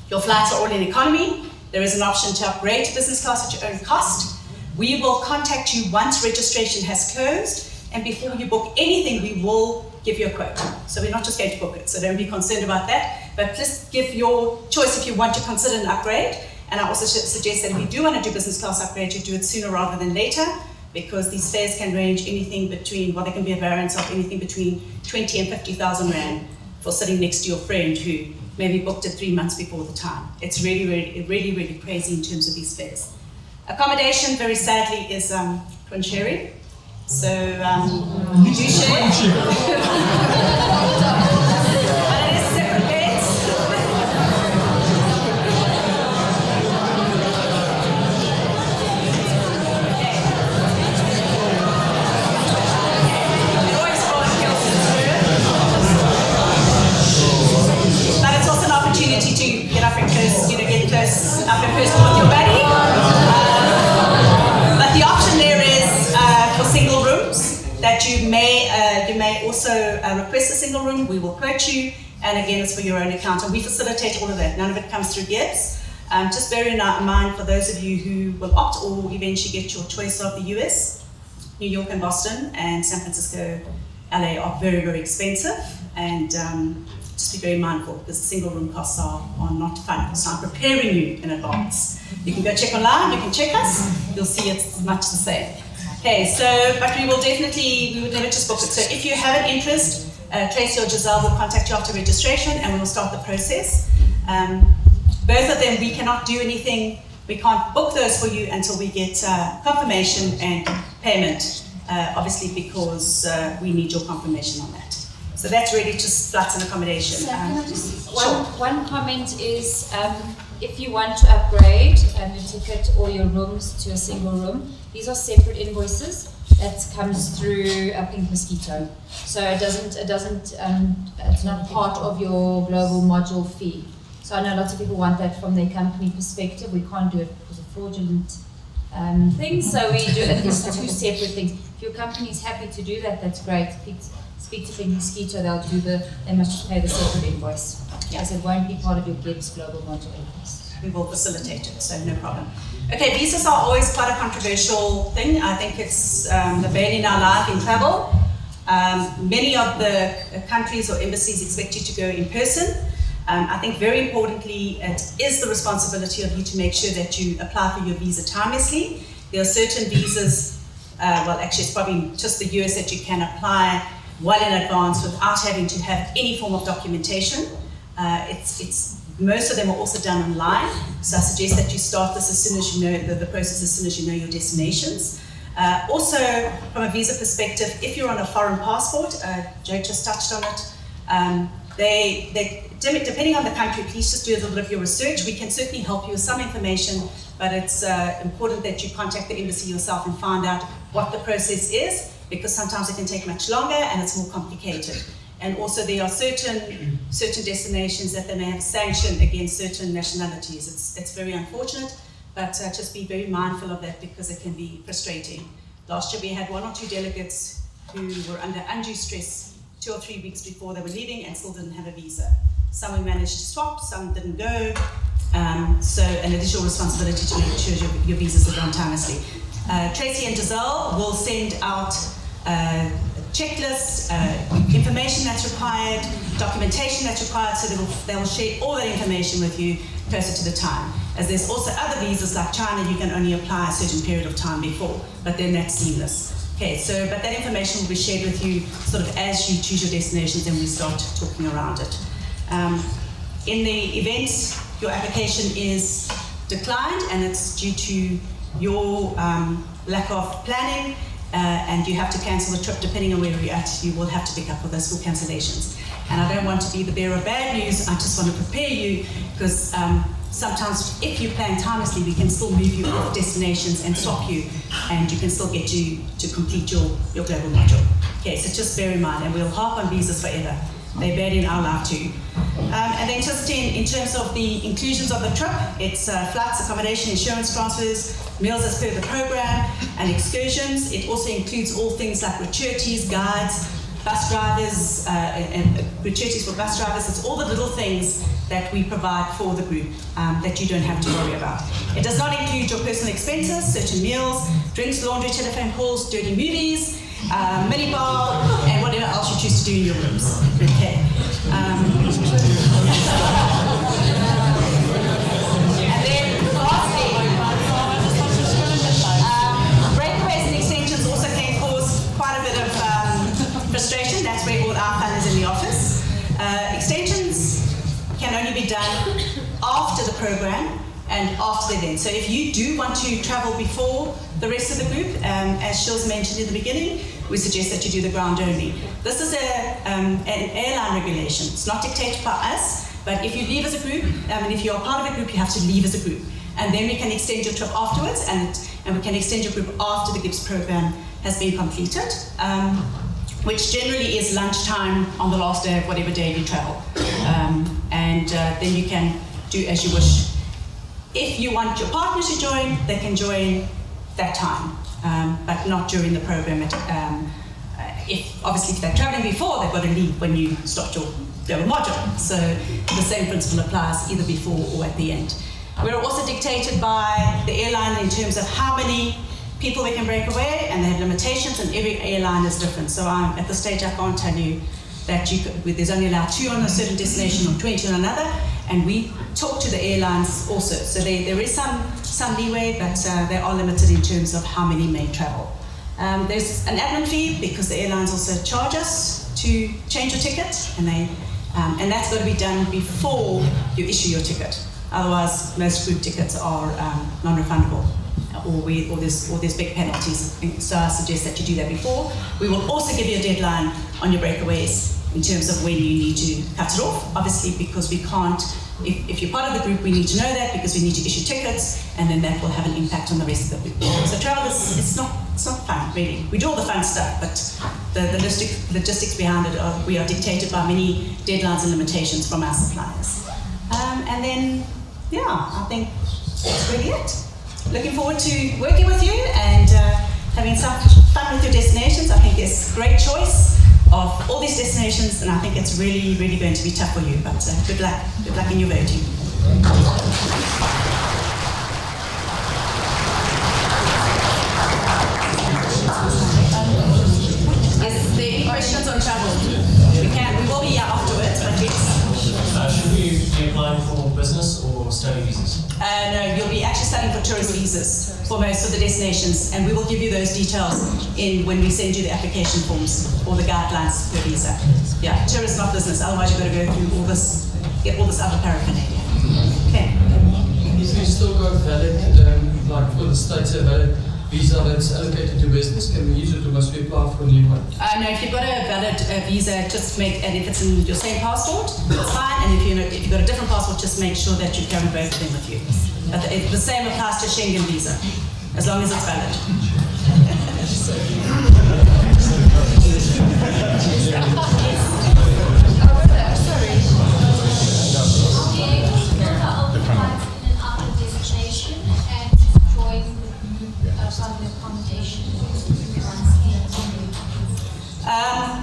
your flights are all in economy. There is an option to upgrade to business class at your own cost. We will contact you once registration has closed, and before you book anything, we will give you a quote. So we're not just going to book it, so don't be concerned about that, but just give your choice if you want to consider an upgrade. And I also suggest that if you do want to do business class upgrade, you do it sooner rather than later, because these fares can range anything between, well, there can be a variance of anything between 20 and 50,000 Rand for sitting next to your friend who maybe booked it 3 months before the time. It's really crazy in terms of these fares. Accommodation, very sadly, is twin sharing. So we do share. But it is separate beds. But it's also an opportunity to get up and close, get close up and personal with your buddy. But the option there is for single rooms that you may also request a single room. We will quote you, and again, it's for your own account, and we facilitate all of that. None of it comes through GIBS. Just bear in mind for those of you who will opt or eventually get your choice of the US, New York and Boston and San Francisco, LA are very expensive, and just be very mindful because the single room costs are not fun. So I'm preparing you in advance. You can go check online, you can check us, you'll see it's much the same. Okay, so, but we would never just book it. So if you have an interest, Tracy or Giselle will contact you after registration and we will start the process. Both of them, we cannot do anything, we can't book those for you until we get confirmation and payment, obviously because we need your confirmation on that. So that's really just flights and accommodation. So can I just, one comment is, if you want to upgrade your ticket or your rooms to a single room, these are separate invoices that comes through a Pink Mosquito. So it's not part of your global module fee. So I know lots of people want that from their company perspective. We can't do it because of fraudulent things, so we do at least 2 separate things. If your company is happy to do that, that's great. Speak to Pink Mosquito, they must just pay the separate invoice. As it won't be part of your GIBS global module invoice. We will facilitate it, so no problem. Okay, visas are always quite a controversial thing. I think it's the bane in our life in travel. Many of the countries or embassies expect you to go in person. I think very importantly, it is the responsibility of you to make sure that you apply for your visa timelessly. There are certain visas, well actually it's probably just the US that you can apply well in advance without having to have any form of documentation. Most of them are also done online, so I suggest that you start this as soon as you know the process, as soon as you know your destinations. Also, from a visa perspective, if you're on a foreign passport, Joe just touched on it, depending on the country, please just do a little bit of your research. We can certainly help you with some information, but it's important that you contact the embassy yourself and find out what the process is, because sometimes it can take much longer and it's more complicated. And also there are certain destinations that they may have sanctioned against certain nationalities. It's very unfortunate, but just be very mindful of that because it can be frustrating. Last year we had 1 or 2 delegates who were under undue stress 2 or 3 weeks before they were leaving and still didn't have a visa. Some we managed to swap, some didn't go. And it is your responsibility to make sure your visas are done timelessly. Tracy and Giselle will send out checklists, information that's required, documentation that's required, so they will share all that information with you closer to the time. As there's also other visas like China, you can only apply a certain period of time before, but then that's seamless. Okay, but that information will be shared with you sort of as you choose your destinations and we start talking around it. In the event your application is declined and it's due to your lack of planning, and you have to cancel the trip depending on where you're at, you will have to pick up with us for cancellations. And I don't want to be the bearer of bad news, I just want to prepare you because sometimes if you plan timelessly, we can still move you off destinations and swap you, and you can still get you to complete your global module. Okay, so just bear in mind, and we'll harp on visas forever. They're bad in our life too. And then just in terms of the inclusions of the trip, it's flights, accommodation, insurance transfers, meals as per the program, and excursions. It also includes all things like gratuities, guides, bus drivers, and gratuities for bus drivers. It's all the little things that we provide for the group that you don't have to worry about. It does not include your personal expenses, certain meals, drinks, laundry, telephone calls, dirty movies, minibar, and whatever else you choose to do in your rooms. Okay. And then lastly, breakaways and extensions also can cause quite a bit of frustration. That's where all our fun is in the office. Extensions can only be done after the program and after the event. So if you do want to travel before the rest of the group, as Shills mentioned in the beginning, we suggest that you do the ground only. This is an airline regulation. It's not dictated by us, but if you leave as a group, and if you're a part of a group, you have to leave as a group. And then we can extend your trip afterwards, and we can extend your group after the GIBS program has been completed, which generally is lunchtime on the last day of whatever day you travel. Then you can do as you wish. If you want your partner to join, they can join that time, but not during the program. Obviously, if they're traveling before, they've got to leave when you start your global module. So the same principle applies either before or at the end. We're also dictated by the airline in terms of how many people they can break away, and they have limitations, and every airline is different. So at this stage, I can't tell you that there's only allowed 2 on a certain destination or 20 on another, and we talk to the airlines also. So there is some leeway, but they are limited in terms of how many may travel. There's an admin fee because the airlines also charge us to change your ticket, and that's got to be done before you issue your ticket. Otherwise, most group tickets are non-refundable, or there's big penalties. So I suggest that you do that before. We will also give you a deadline on your breakaways in terms of when you need to cut it off, obviously, because we can't, if you're part of the group, we need to know that because we need to issue tickets, and then that will have an impact on the rest of the group. So travel it's not fun, really. We do all the fun stuff, but the logistics behind it we are dictated by many deadlines and limitations from our suppliers. And And then, yeah, I think that's really it. Looking forward to working with you and having some fun with your destinations. I think there's great choice of all these destinations, and I think it's really, really going to be tough for you. But good luck. Good luck in your voting. Is there any questions on travel? We will be here afterwards, but yes. Should we be applying for business or study visas? No, you'll be actually studying for tourist visas for most of the destinations, and we will give you those details when we send you the application forms or the guidelines per visa. Yeah, tourist, not business. Otherwise, you've got to go through all this, get all this other paraphernalia. Okay. Is there still got valid, like for the states, a valid visa that's allocated to business? Can we use it, or must we apply for a new one? No, if you've got a valid visa, just and if it's in your same passport, it's fine. And if you've got a different passport, just make sure that you carry both of them with you. But the same applies to Schengen visa, as long as it's valid.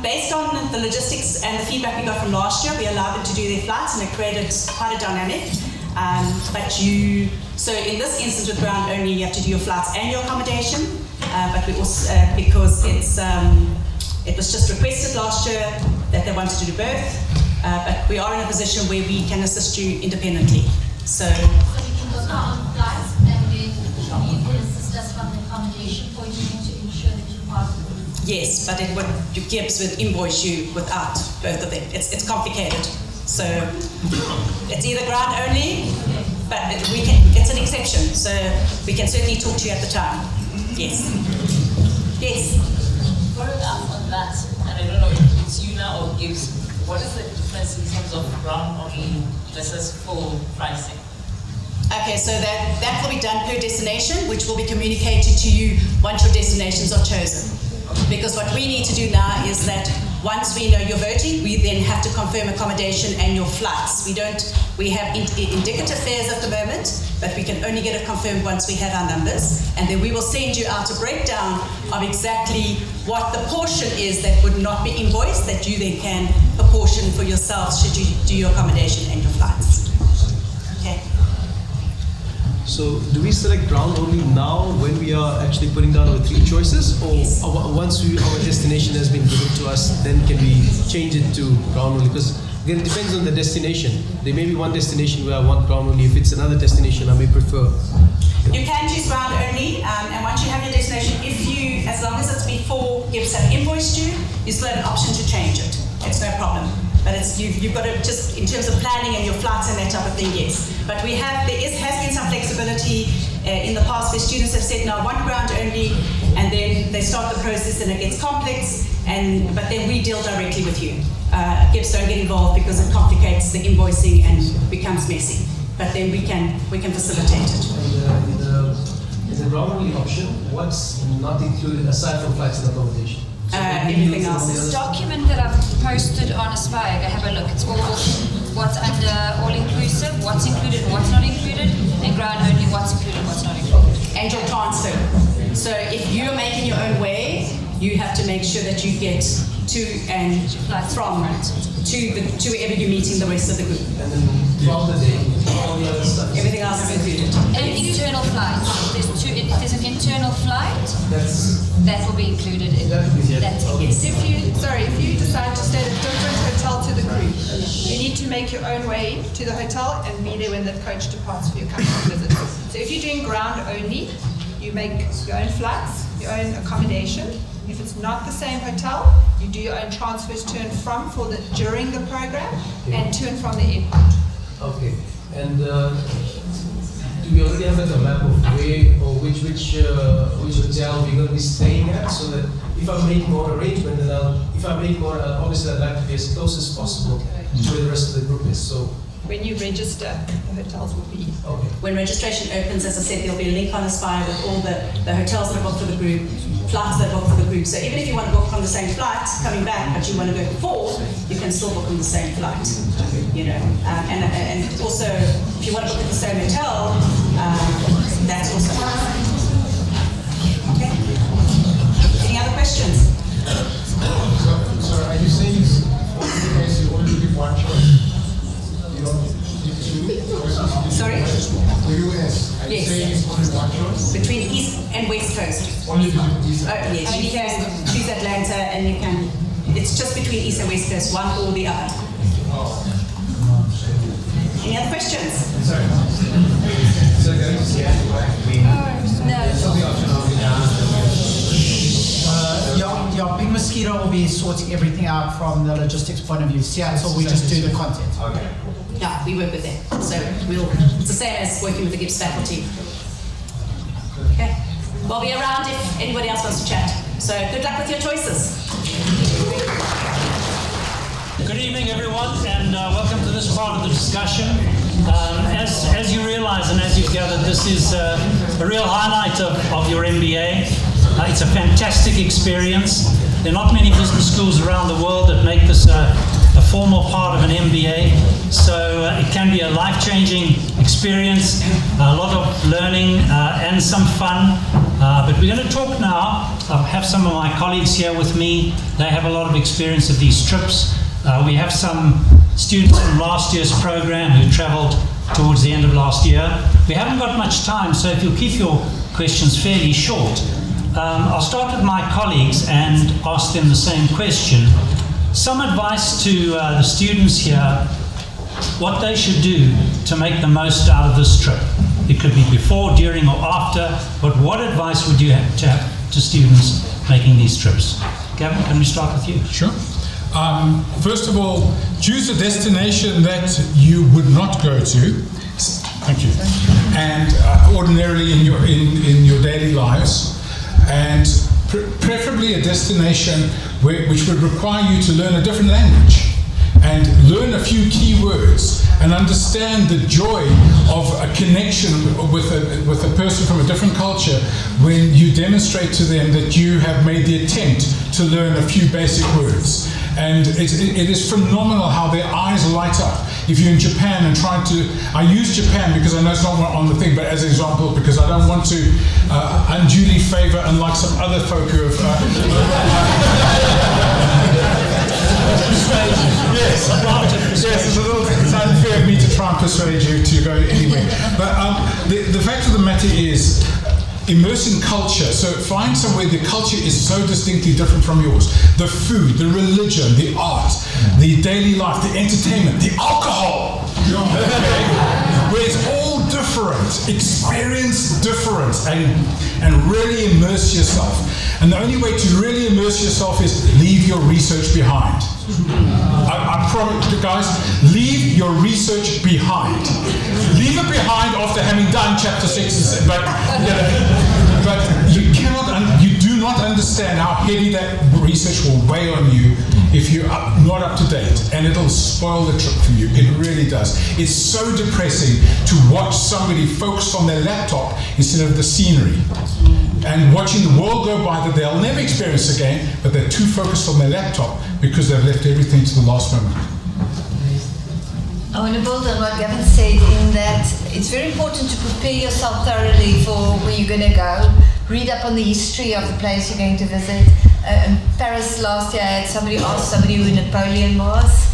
Based on the logistics and the feedback we got from last year, we allowed them to do their flights, and it created quite a dynamic. So in this instance with ground only, you have to do your flights and your accommodation. But we also, because it was just requested last year that they wanted to do both. But we are in a position where we can assist you independently. So we can look on flights and then you can assist us on the accommodation, or you need to ensure that you're part of it. yes, but GIBS would invoice you without both of them. It's complicated. So it's either ground only, but it's an exception. So we can certainly talk to you at the time. Yes. Yes. Following up on that, and I don't know if it's you now or GIBS, what is the difference in terms of ground only versus full pricing? Okay, so that will be done per destination, which will be communicated to you once your destinations are chosen. Because what we need to do now is that once we know you're voting, we then have to confirm accommodation and your flights. We have indicative fares at the moment, but we can only get it confirmed once we have our numbers. And then we will send you out a breakdown of exactly what the portion is that would not be invoiced, that you then can apportion for yourselves should you do your accommodation and your flights. Okay. So do we select ground only now when we are actually putting down our three choices, or yes. Once our destination has been given to us, then can we change it to ground only? Because again, it depends on the destination. There may be one destination where I want ground only. If it's another destination, I may prefer. You can choose ground only, and once you have your destination, as long as it's before GIBS have invoiced you, you still have an option to change it. It's no problem. But you've got to just, in terms of planning and your flights and that type of thing, yes. But there has been some flexibility in the past where students have said, no, I want ground only, and then they start the process and it gets complex, but then we deal directly with you. GIBS don't get involved because it complicates the invoicing and becomes messy. But then we can facilitate it. In the ground only option, what's not included aside from flights and accommodation? Everything else. This document that I've posted on Aspire, go have a look. It's all what's under all-inclusive, what's included, what's not included, and ground only, what's included, what's not included. And your transfer. So if you're making your own way, you have to make sure that you get to and from to wherever you're meeting the rest of the group. And then throughout the day, all the other stuff. Everything else is included. And internal flights. If there's an internal flight, that will be included in that ticket. If you decide to stay at a different hotel to the group, you need to make your own way to the hotel and be there when the coach departs for your company visit. So if you're doing ground only, you make your own flights, your own accommodation. If it's not the same hotel, you do your own transfers to and from during the program and to and from the airport. Okay. And do we already have a map of where or which hotel we're going to be staying at, so that if I'm making more arrangement, then obviously I'd like to be as close as possible to where the rest of the group is. So When you register, the hotels will be. When registration opens, as I said, there'll be a link on Aspire with all the hotels that are booked for the group, flights that are booked for the group. So even if you want to book on the same flight coming back, but you want to go before, you can still book on the same flight. You know, and also if you want to book at the same hotel, that's also fine. Okay. Any other questions? So are you saying you only give one choice? You don't give two? Sorry? The US, are you saying it's only one choice? Between East and West Coast. Only between East and West Coast. Yes, you can choose Atlanta and you can, it's just between East and West Coast, one or the other. Any other questions? Sorry. So going to Seattle, Your big mosquito will be sorting everything out from the logistics point of view. Seattle, we just do the content. Okay. Yeah, we work with them. So it's the same as working with the GIBS faculty. Okay. We'll be around if anybody else wants to chat. So good luck with your choices. Good evening, everyone, and welcome to this part of the discussion. As you realize and as you've gathered, this is a real highlight of your MBA. It's a fantastic experience. There are not many business schools around the world that make this a formal part of an MBA, so it can be a life-changing experience, a lot of learning and some fun. But we're going to talk now. I have some of my colleagues here with me. They have a lot of experience of these trips. We have some students from last year's program who traveled towards the end of last year. We haven't got much time, so if you'll keep your questions fairly short. I'll start with my colleagues and ask them the same question. Some advice to the students here, what they should do to make the most out of this trip. It could be before, during, or after, but what advice would you have to students making these trips? Gavin, can we start with you? Sure. First of all, choose a destination that you would not go to. Thank you. And ordinarily in your daily lives, and preferably a destination which would require you to learn a different language and learn a few key words and understand the joy of a connection with a person from a different culture when you demonstrate to them that you have made the attempt to learn a few basic words. And it is phenomenal how their eyes light up. If you're in Japan and trying to, I use Japan because I know it's not on the thing, but as an example, because I don't want to unduly favor, unlike some other folk who have. It's unfair of me to try and persuade you to go anywhere. But the fact of the matter is, immerse in culture. So find somewhere the culture is so distinctly different from yours. The food, the religion, the art, the daily life, the entertainment, the alcohol. Where it's all different. Experience difference and really immerse yourself. And the only way to really immerse yourself is leave your research behind. I promise you guys, leave your research behind. Leave it behind after having done chapter 6, but you do not understand how heavy that research will weigh on you if you're not up to date, and it'll spoil the trip for you. It really does. It's so depressing to watch somebody focus on their laptop instead of the scenery. And watching the world go by that they'll never experience again, but they're too focused on their laptop because they've left everything to the last moment. I want to build on what Gavin said in that it's very important to prepare yourself thoroughly for where you're going to go. Read up on the history of the place you're going to visit. In Paris last year, I had somebody ask somebody who Napoleon was.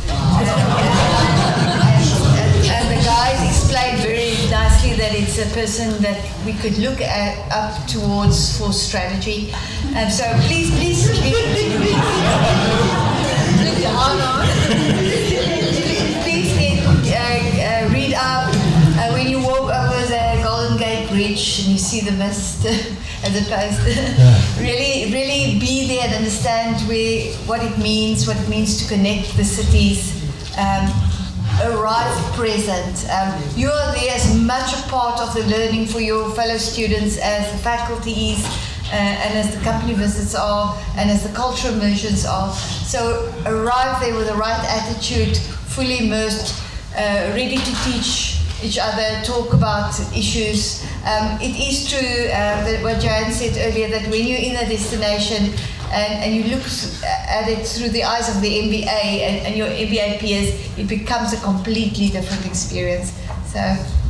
And the guys explained very nicely that it's a person that we could look up towards for strategy. So please read up. When you walk over the Golden Gate Bridge and you see the mist as opposed to really be there and understand what it means to connect the cities. Arrive present. You are there as much a part of the learning for your fellow students as the faculty is, and as the company visits are, and as the cultural immersions are. So arrive there with the right attitude, fully immersed, ready to teach each other, talk about issues. It is true that what Joanne said earlier, that when you're in a destination and you look at it through the eyes of the MBA and your MBA peers, it becomes a completely different experience. So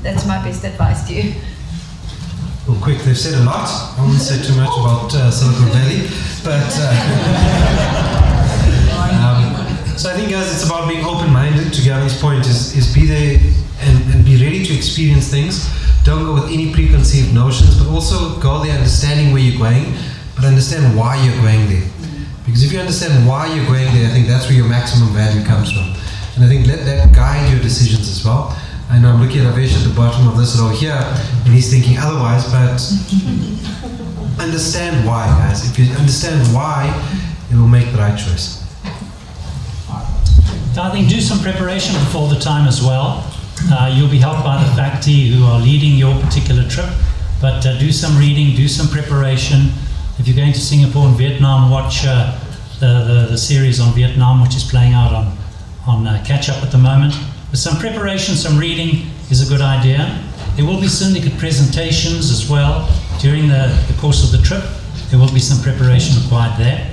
that's my best advice to you. Well, quick, they've said a lot. I won't say too much about Silicon Valley, but so I think, guys, it's about being open-minded. To Gavin's point, is be there and be ready to experience things. Don't go with any preconceived notions, but also go there understanding where you're going, but understand why you're going there. Because if you understand why you're going there, I think that's where your maximum value comes from. And I think let that guide your decisions as well. I know I'm looking at Avesh at the bottom of this row here, and he's thinking otherwise, but understand why, guys. If you understand why, you will make the right choice. I think do some preparation before the time as well. You'll be helped by the faculty who are leading your particular trip, but do some reading, do some preparation. If you're going to Singapore and Vietnam, watch the series on Vietnam, which is playing out on Catch Up at the moment. But some preparation, some reading is a good idea. There will be syndicate presentations as well during the course of the trip. There will be some preparation required there.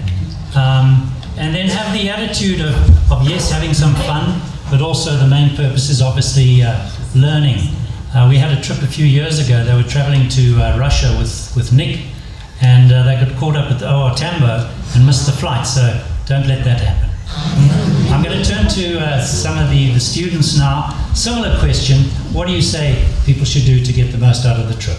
And then have the attitude of yes, having some fun, but also the main purpose is obviously learning. We had a trip a few years ago. They were traveling to Russia with Nick, and they got caught up at OR Tambo and missed the flight, so don't let that happen. I'm going to turn to some of the students now. Similar question, what do you say people should do to get the most out of the trip?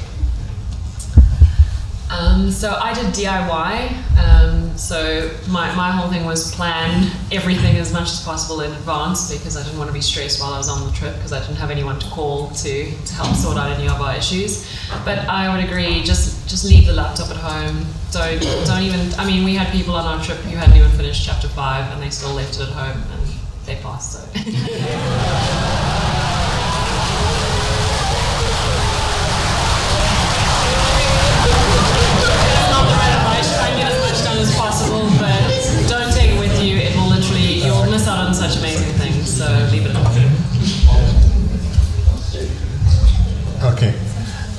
So I did DIY, so my whole thing was plan everything as much as possible in advance because I didn't want to be stressed while I was on the trip because I didn't have anyone to call to help sort out any of our issues. But I would agree, just leave the laptop at home. Don't even, I mean, we had people on our trip who hadn't even finished chapter 5 and they still left it at home and they passed, so. As possible, but don't take it with you. It will literally, you'll miss out on such amazing things, so leave it at home. Okay,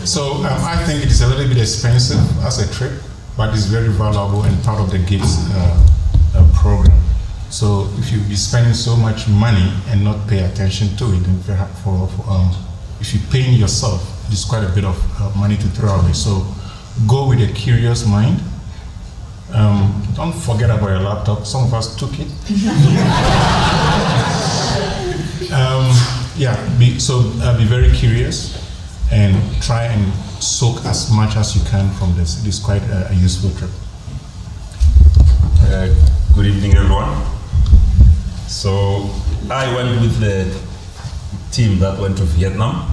so I think it is a little bit expensive as a trip, but it's very valuable and part of the GIBS program. So if you be spending so much money and not pay attention to it, and if you pay yourself, it's quite a bit of money to throw away. So go with a curious mind. Don't forget about your laptop. Some of us took it. Be very curious and try and soak as much as you can from this. It is quite a useful trip. Good evening, everyone. So I went with the team that went to Vietnam.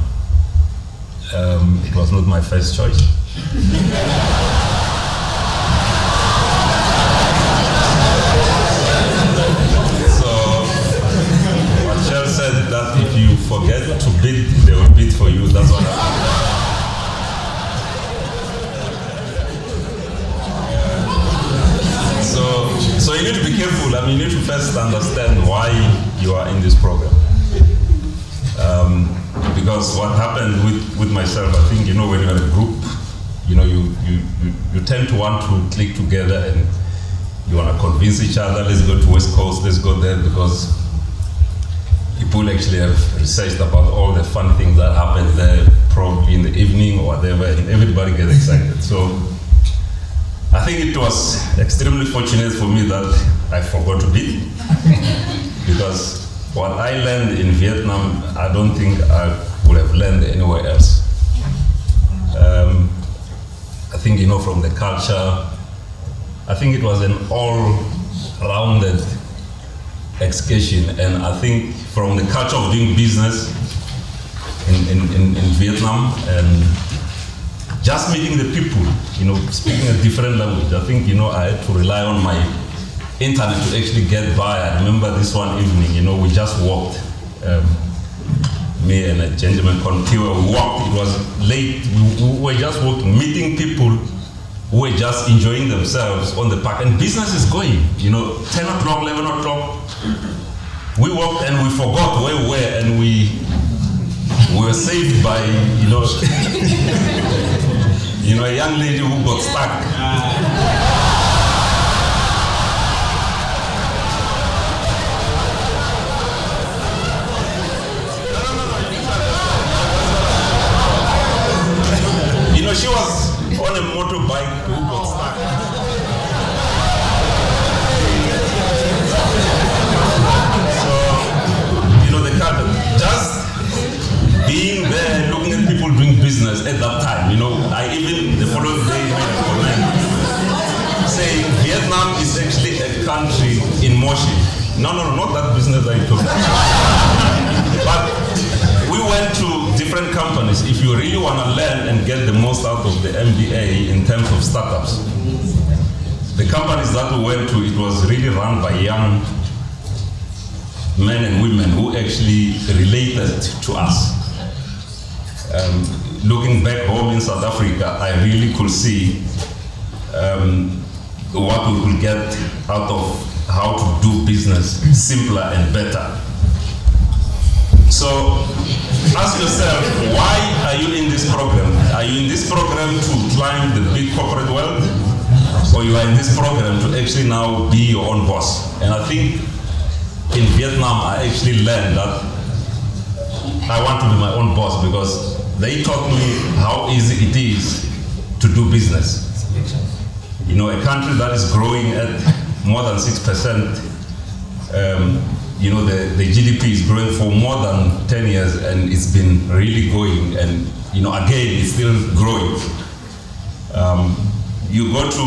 It was not my first choice. That if you forget to bid, they will bid for you. That's what happened. So you need to be careful. I mean, you need to first understand why you are in this program. Because what happened with myself, I think, when you're in a group, you tend to want to click together and you want to convince each other, let's go to West Coast, let's go there, because people actually have researched about all the fun things that happen there, probably in the evening or whatever, and everybody gets excited. So I think it was extremely fortunate for me that I forgot to bid, because what I learned in Vietnam, I don't think I would have learned anywhere else. I think, from the culture, I think it was an all-rounded excursion, and I think from the culture of doing business in Vietnam and just meeting the people, speaking a different language, I think, I had to rely on my internet to actually get by. I remember this one evening, we just walked, me and a gentleman called Tiwa, we walked, it was late, we were just walking, meeting people who were just enjoying themselves on the park, and business is going, 10 o'clock, 11 o'clock, we walked and we forgot where we were, and we were saved by, a young lady who got stuck. She was on a motorbike who got stuck. So, the car, just being there and looking at people doing business at that time, I even the following day made a comment saying Vietnam is actually a country in motion. No, not that business that you told me. But we went to different companies. If you really want to learn and get the most out of the MBA in terms of startups, the companies that we went to, it was really run by young men and women who actually related to us. Looking back home in South Africa, I really could see what we could get out of how to do business simpler and better. So ask yourself, why are you in this program? Are you in this program to climb the big corporate world? Or you are in this program to actually now be your own boss? And I think in Vietnam, I actually learned that I want to be my own boss, because they taught me how easy it is to do business. A country that is growing at more than 6%, the GDP is growing for more than 10 years, and it's been really going, and again, it's still growing. You go to,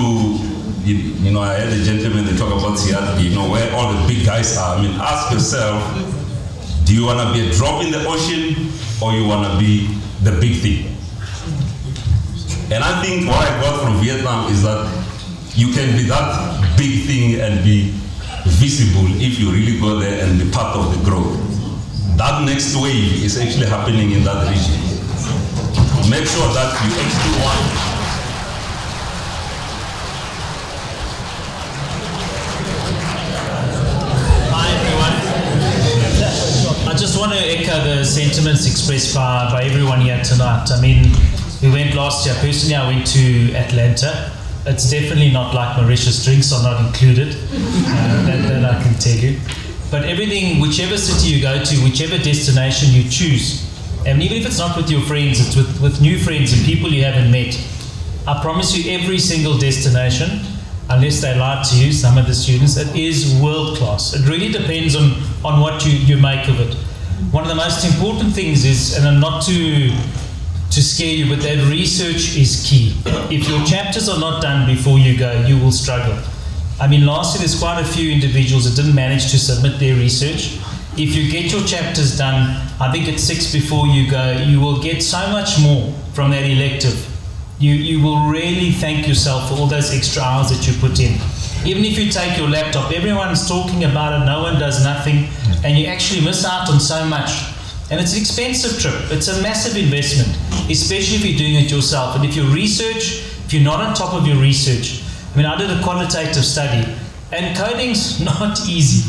I had a gentleman, they talk about Seattle, where all the big guys are. Ask yourself, do you want to be a drop in the ocean, or you want to be the big thing? And I think what I got from Vietnam is that you can be that big thing and be visible if you really go there and be part of the growth. That next wave is actually happening in that region. Make sure that you actually want. Hi everyone. I just want to echo the sentiments expressed by everyone here tonight. We went last year. Personally, I went to Atlanta. It's definitely not like Mauritius. Drinks are not included, that I can tell you. But everything, whichever city you go to, whichever destination you choose, and even if it's not with your friends, it's with new friends and people you haven't met, I promise you every single destination, unless they lie to you, some of the students, it is world class. It really depends on what you make of it. One of the most important things is, and not to scare you, but that research is key. If your chapters are not done before you go, you will struggle. Last year there's quite a few individuals that didn't manage to submit their research. If you get your chapters done, I think at 6 before you go, you will get so much more from that elective. You will really thank yourself for all those extra hours that you put in. Even if you take your laptop, everyone's talking about it, no one does nothing, and you actually miss out on so much. And it's an expensive trip. It's a massive investment, especially if you're doing it yourself. And if you research, if you're not on top of your research, I did a qualitative study, and coding's not easy.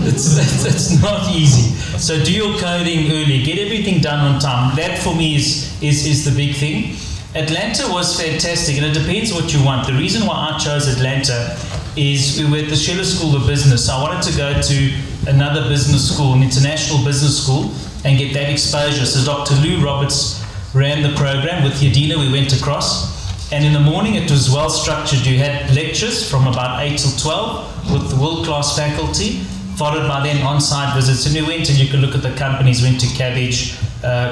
It's not easy. So do your coding early, get everything done on time. That for me is the big thing. Atlanta was fantastic, and it depends what you want. The reason why I chose Atlanta is we were at the Scheller School of Business. So I wanted to go to another business school, an international business school, and get that exposure. So Dr. Lou Roberts ran the program. With Yadina, we went across. And in the morning, it was well structured. You had lectures from about 8 till 12 with the world-class faculty, followed by then on-site visits. And we went and you could look at the companies, went to Cabbage,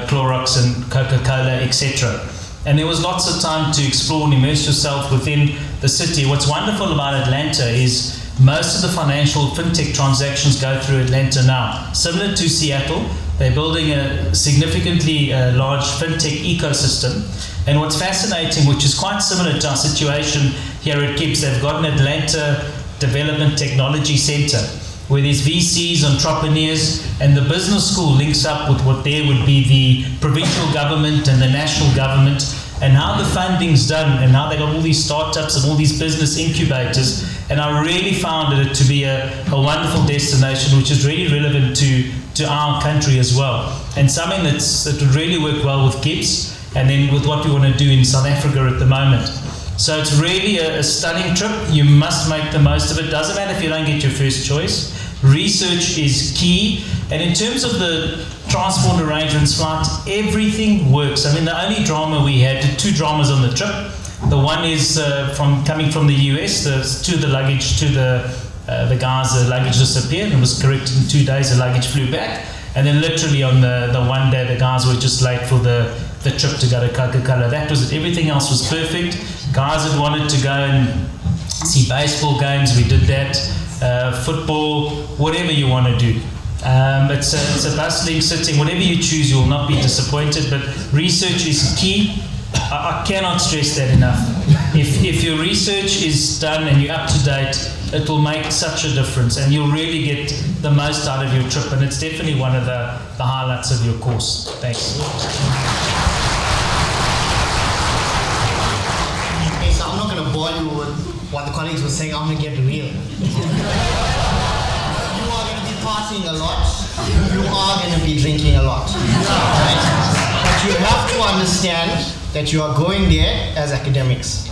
Clorox and Coca-Cola, etc. And there was lots of time to explore and immerse yourself within the city. What's wonderful about Atlanta is most of the financial fintech transactions go through Atlanta now. Similar to Seattle, they're building a significantly large fintech ecosystem. And what's fascinating, which is quite similar to our situation here at GIBS, they've got an Atlanta Development Technology Center where there's VCs, entrepreneurs, and the business school links up with what there would be the provincial government and the national government. And now the funding's done, and now they got all these startups and all these business incubators, and I really found it to be a wonderful destination, which is really relevant to our country as well, and something that would really work well with GIBS, and then with what we want to do in South Africa at the moment. So it's really a stunning trip. You must make the most of it. Doesn't matter if you don't get your first choice. Research is key, and in terms of the transport arrangements, flights, everything works. I mean, the only drama we had, 2 dramas on the trip. The one is coming from the US, to the luggage, to the guys, the luggage disappeared and was corrected in 2 days, the luggage flew back. And then literally on the one day, the guys were just late for the trip to go to Coca-Cola. That was it. Everything else was perfect. Guys that wanted to go and see baseball games, we did that. Football, whatever you want to do. It's a bustling city. Whatever you choose, you will not be disappointed. But research is key. I cannot stress that enough. If your research is done and you're up to date, it will make such a difference, and you'll really get the most out of your trip. And it's definitely one of the highlights of your course. Thanks. Okay, so I'm not going to bore you with what the colleagues were saying. I'm going to get real. You are going to be partying a lot. You are going to be drinking a lot. Right? But you have to understand that you are going there as academics.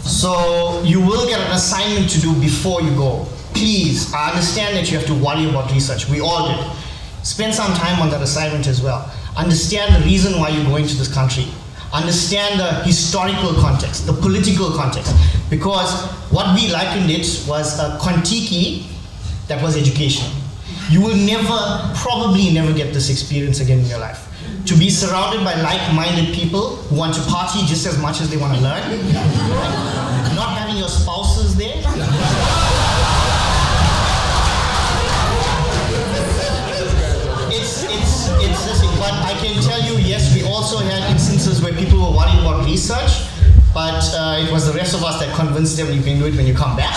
So you will get an assignment to do before you go. Please, I understand that you have to worry about research. We all did. Spend some time on that assignment as well. Understand the reason why you're going to this country. Understand the historical context, the political context. Because what we likened it was a Kontiki that was education. You will probably never get this experience again in your life. To be surrounded by like-minded people who want to party just as much as they want to learn. Not having your spouses there. It's this thing. But I can tell you, yes, we also had instances where people were worried about research, but it was the rest of us that convinced them you can do it when you come back.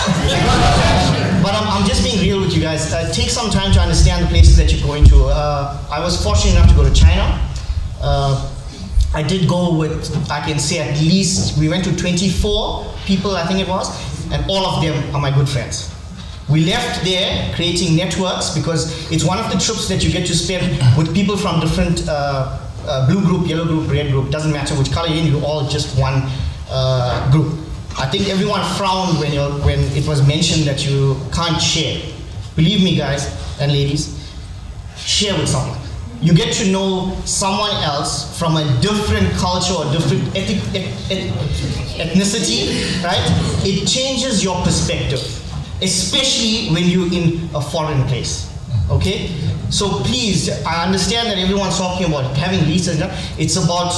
But I'm just being real with you guys. Take some time to understand the places that you're going to. I was fortunate enough to go to China. I did go with, I can say at least, we went to 24 people, I think it was, and all of them are my good friends. We left there creating networks because it's one of the trips that you get to spend with people from different blue group, yellow group, red group, doesn't matter which color you're in, you're all just one group. I think everyone frowned when it was mentioned that you can't share. Believe me, guys and ladies, share with someone. You get to know someone else from a different culture or different ethnicity, right? It changes your perspective, especially when you're in a foreign place, okay? So please, I understand that everyone's talking about having research. It's about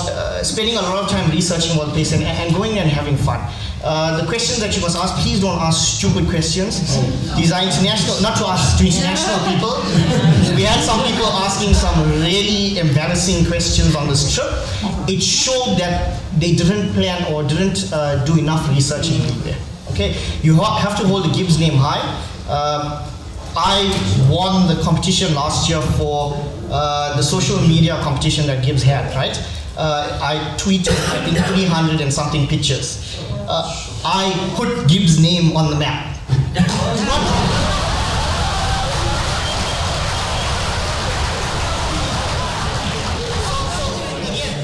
spending a lot of time researching one place and going there and having fun. The questions that you must ask, please don't ask stupid questions. These are international, not to ask to international people. We had some people asking some really embarrassing questions on this trip. It showed that they didn't plan or didn't do enough research in there. Okay, you have to hold the GIBS name high. I won the competition last year for the social media competition that GIBS had, right? I tweeted, I think, 300 and something pictures. I put GIBS' name on the map.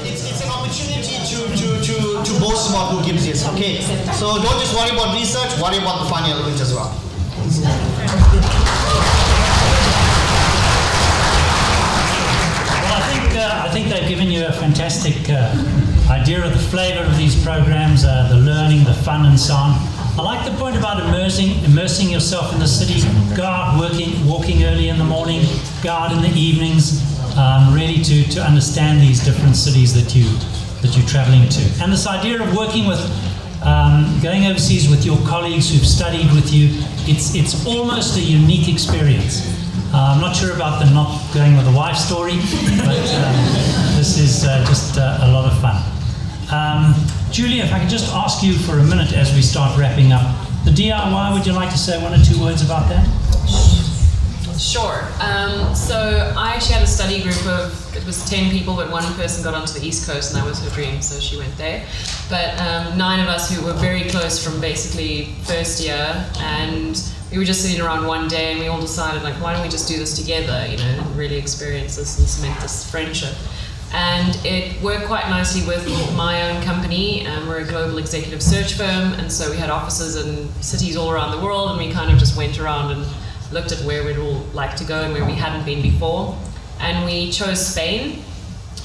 It's an opportunity to boast about who GIBS is, okay? So don't just worry about research, worry about the fun element as well. I think they've given you a fantastic idea of the flavor of these programs, the learning, the fun, and so on. I like the point about immersing yourself in the city. Go out walking early in the morning, go out in the evenings, really to understand these different cities that you're traveling to. And this idea of working with, going overseas with your colleagues who've studied with you, it's almost a unique experience. I'm not sure about the not going with a wife story, but this is just a lot of fun. Julia, if I could just ask you for a minute as we start wrapping up. The DIY, would you like to say one or two words about that? Sure. So I actually had a study group of, it was 10 people, but one person got onto the East Coast and that was her dream, so she went there. But 9 of us who were very close from basically first year, and we were just sitting around one day and we all decided, like, why don't we just do this together, you know, and really experience this and cement this friendship. And it worked quite nicely with my own company. We're a global executive search firm, and so we had offices in cities all around the world, and we kind of just went around and looked at where we'd all like to go and where we hadn't been before. And we chose Spain.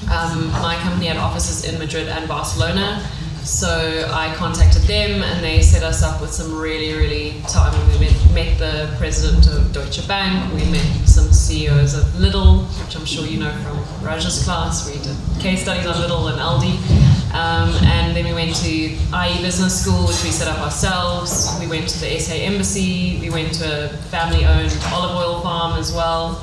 My company had offices in Madrid and Barcelona, so I contacted them and they set us up with some really top. We met the president of Deutsche Bank, we met some CEOs of Lidl, which I'm sure you know from Raj's class. We did case studies on Lidl and Aldi. And then we went to IE Business School, which we set up ourselves. We went to the SA Embassy. We went to a family-owned olive oil farm as well.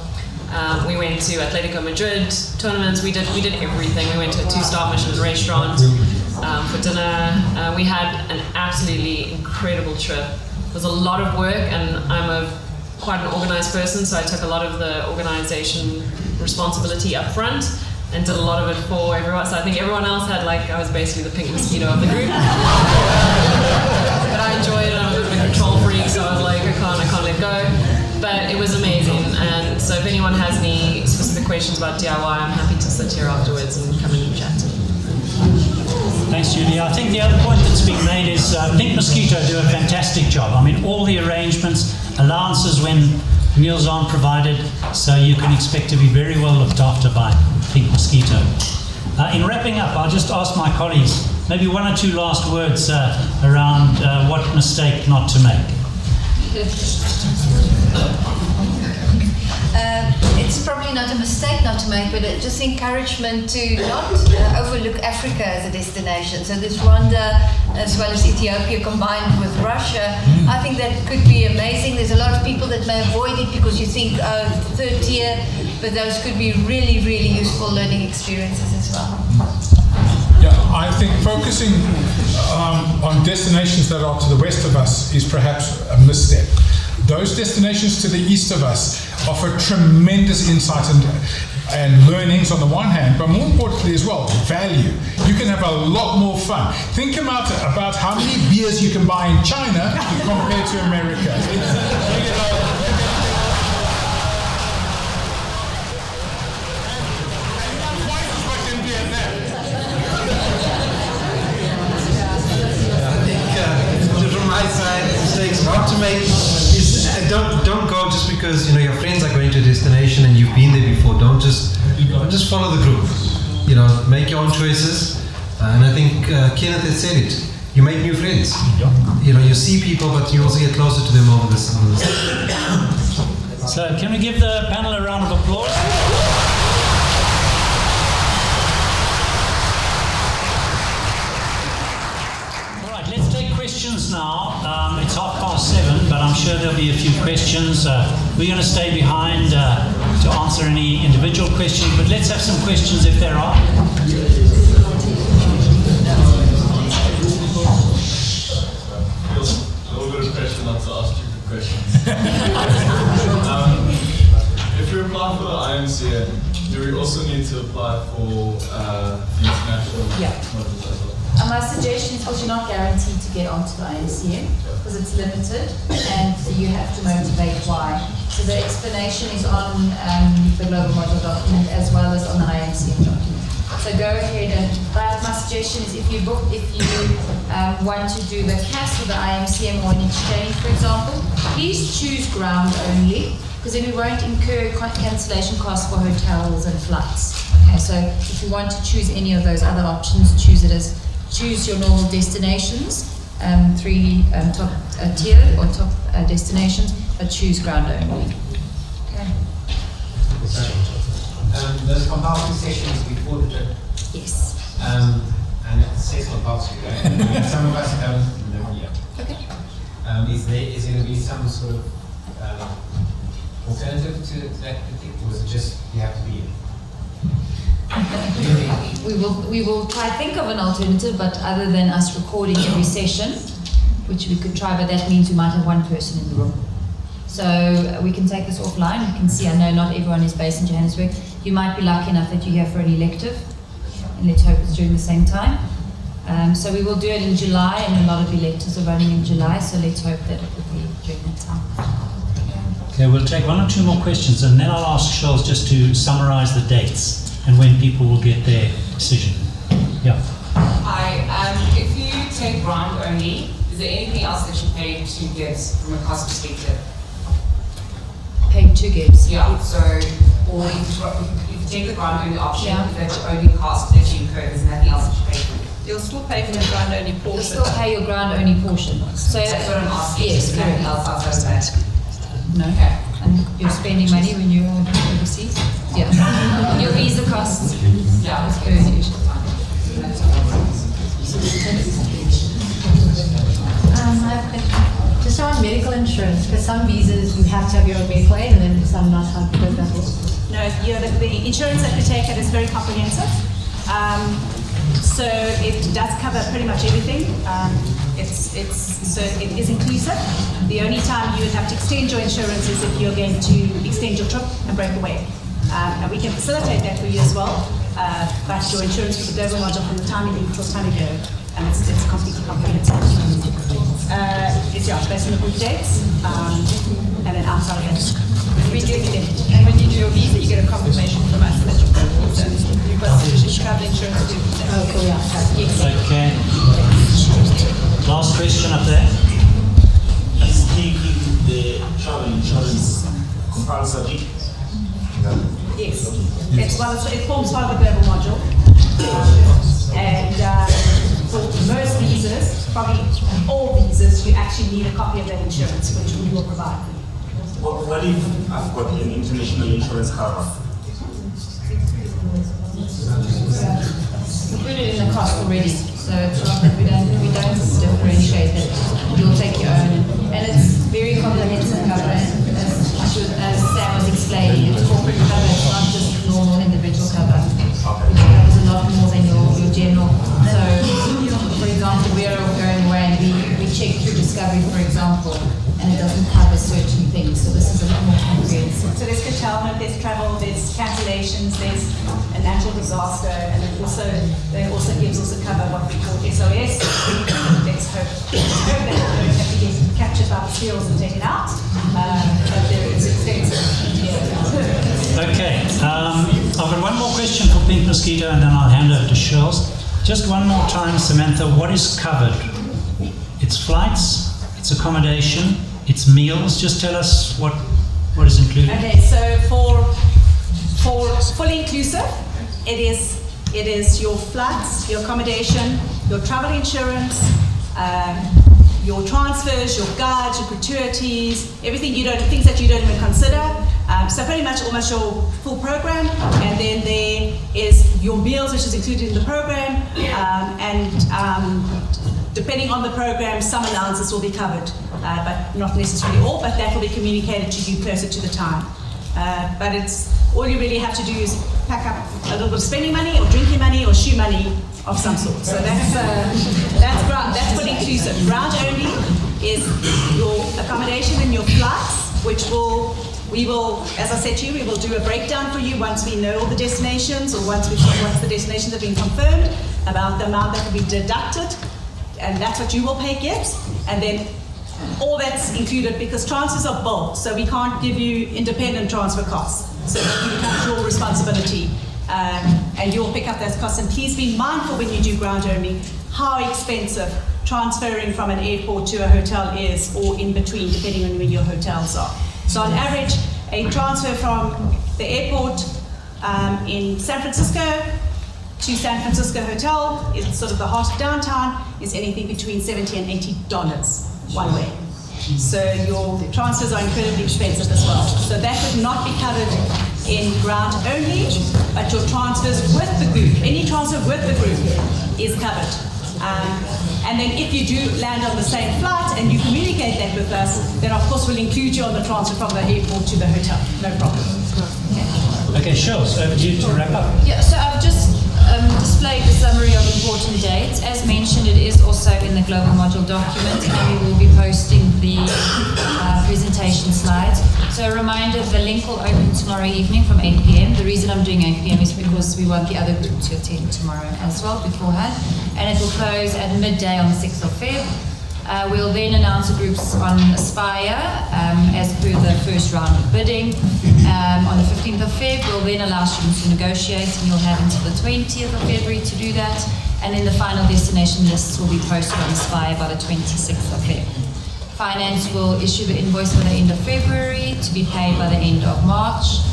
We went to Atletico Madrid tournaments. We did everything. We went to a 2-star Michelin restaurant for dinner. We had an absolutely incredible trip. It was a lot of work, and I'm quite an organized person, so I took a lot of the organization responsibility up front and did a lot of it for everyone. So I think everyone else had, like, I was basically the pink mosquito of the group. But I enjoyed it. I'm a bit of a control freak, so I was like, I can't let go. But it was amazing. And so if anyone has any specific questions about DIY, I'm happy to sit here afterwards and come and chat to them. Thanks, Julie. I think the other point that's been made is Pink Mosquito do a fantastic job. I mean, all the arrangements, allowances when meals aren't provided, so you can expect to be very well looked after by Pink Mosquito. In wrapping up, I'll just ask my colleagues maybe 1 or 2 last words around what mistake not to make. It's probably not a mistake not to make, but just encouragement to not overlook Africa as a destination. So this Rwanda, as well as Ethiopia combined with Russia, I think that could be amazing. There's a lot of people that may avoid it because you think, oh, 3rd tier, but those could be really useful learning experiences as well. Yeah, I think focusing on destinations that are to the west of us is perhaps a misstep. Those destinations to the east of us offer tremendous insight and learnings on the one hand, but more importantly as well, value. You can have a lot more fun. Think about how many beers you can buy in China compared to America. From my side, mistakes not to make is don't go just because your friends are going to a destination and you've been there before. Don't just follow the group. Make your own choices. And I think Kenneth has said it. You make new friends. You see people, but you also get closer to them over this. So can we give the panel a round of applause? Questions now. It's 7:30, but I'm sure there'll be a few questions. We're going to stay behind to answer any individual questions, but let's have some questions if there are. A little bit of pressure not to ask stupid questions. If we apply for the IMCM, do we also need to apply for the international models as well? My suggestion is because you're not guaranteed to get onto the IMCM because it's limited and you have to motivate why. So the explanation is on the global model document as well as on the IMCM document. So go ahead but my suggestion is if you want to do the CAS or the IMCM or an exchange, for example, please choose ground only because then we won't incur cancellation costs for hotels and flights. Okay, so if you want to choose any of those other options, choose your normal destinations, 3 top tier or top destinations, but choose ground only. Okay. Those compulsory sessions before the trip. Yes. And it's 6 compulsory, right? Some of us don't know yet. Okay. Is there going to be some sort of alternative to that particular, or is it just you have to be in? We will try to think of an alternative, but other than us recording every session, which we could try, but that means we might have one person in the room. So we can take this offline. You can see, I know not everyone is based in Johannesburg. You might be lucky enough that you're here for an elective, and let's hope it's during the same time. So we will do it in July, and a lot of electives are running in July, so let's hope that it will be during that time. Okay, we'll take one or two more questions, and then I'll ask Charles just to summarize the dates and when people will get their decision. Yeah. Hi, if you take grant only, is there anything else that you pay to GIBS from a cost perspective? Paid to GIBS? Yeah, so, or if you take the grant only option, that's your only cost that you incur, there's nothing else that you pay for. You'll still pay for the ground only portion. You'll still pay your ground only portion. So That's what I'm asking. Yes, correct. Nothing else outside of that. No. Okay. And you're spending money when you're overseas? Yeah. Your visa costs? Yeah, that's good. I have a question. Just on medical insurance, because some visas you have to have your own medical aid and then some not have to. No, the insurance that we take is very comprehensive. So it does cover pretty much everything. So it is inclusive. The only time you would have to extend your insurance is if you're going to extend your trip and break away. And we can facilitate that for you as well. But your insurance for the global module from the time you leave till the time you go, and it's completely comprehensive. It's based on the book dates, and then outside of that. And when you do your visa, you get a confirmation from us that you've got a visa. You've got sufficient travel insurance to do that. Oh, cool, yeah. Yes. Okay. Last question up there. Is taking the travel insurance compulsory? Yes. It forms part of the global module. And for most visas, probably all visas, you actually need a copy of that insurance, which we will provide. What if I've got an international insurance cover? We put it in the cost already, so it's not that we don't differentiate that you'll take your own, and it's very comprehensive cover. As Sam was explaining, it's corporate cover, it's not just normal individual cover. It covers a lot more than your general. So, for example, we are going away and we check through Discovery, for example, and it doesn't cover certain things. So this is a lot more comprehensive. So there's curtailment, there's travel, there's cancellations, there's a natural disaster, and then also gives us a cover what we call SOS. Let's hope that we don't have to get captured by the seals and taken out. But there is extensive. Okay. I've got one more question for Pink Mosquito, and then I'll hand over to Charles. Just one more time, Samantha, what is covered? It's flights, it's accommodation, it's meals. Just tell us what is included. Okay, so for fully inclusive, it is your flights, your accommodation, your travel insurance, your transfers, your guides, your gratuities, things that you don't even consider. So pretty much almost your full program, and then there is your meals, which is included in the program, and depending on the program, some allowances will be covered, but not necessarily all, but that will be communicated to you closer to the time. But it's all you really have to do is pack up a little bit of spending money or drinking money or shoe money of some sort. So that's fully inclusive. Ground only is your accommodation and your flights, which we will, as I said to you, we will do a breakdown for you once we know all the destinations, or once the destinations have been confirmed, about the amount that will be deducted, and that's what you will pay GIBS, and then all that's included, because transfers are bulk, so we can't give you independent transfer costs. So that becomes your responsibility, and you'll pick up those costs. And please be mindful when you do ground only how expensive transferring from an airport to a hotel is, or in between, depending on where your hotels are. So on average, a transfer from the airport in San Francisco to San Francisco Hotel, is sort of the heart of downtown, is anything between $70 and $80 one way. So your transfers are incredibly expensive as well. So that would not be covered in ground only, but your transfers with the group, any transfer with the group is covered. And then if you do land on the same flight and you communicate that with us, then of course we'll include you on the transfer from the airport to the hotel. No problem. Okay, sure. So over to you to wrap up. Yeah, so I've just displayed the summary of important dates. As mentioned, it is also in the global module document, and we will be posting the presentation slides. So a reminder, the link will open tomorrow evening from 8 p.m. The reason I'm doing 8 p.m. is because we want the other group to attend tomorrow as well beforehand. And it will close at midday on the 6th of Feb. We'll then announce the groups on Aspire as per the first round of bidding. On the 15th of Feb, we'll then allow students to negotiate, and you'll have until the 20th of February to do that. And then the final destination lists will be posted on Aspire by the 26th of Feb. Finance will issue the invoice by the end of February to be paid by the end of March.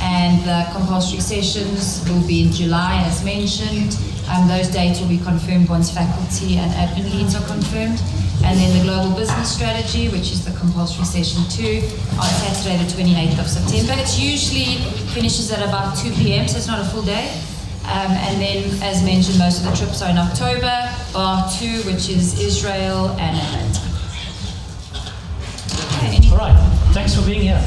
And the compulsory sessions will be in July, as mentioned. Those dates will be confirmed once faculty and admin leads are confirmed. And then the global business strategy, which is the compulsory session 2, on Saturday the 28th of September. It usually finishes at about 2 p.m., so it's not a full day. And then, as mentioned, most of the trips are in October, bar 2, which is Israel and Atlanta. All right, thanks for being here.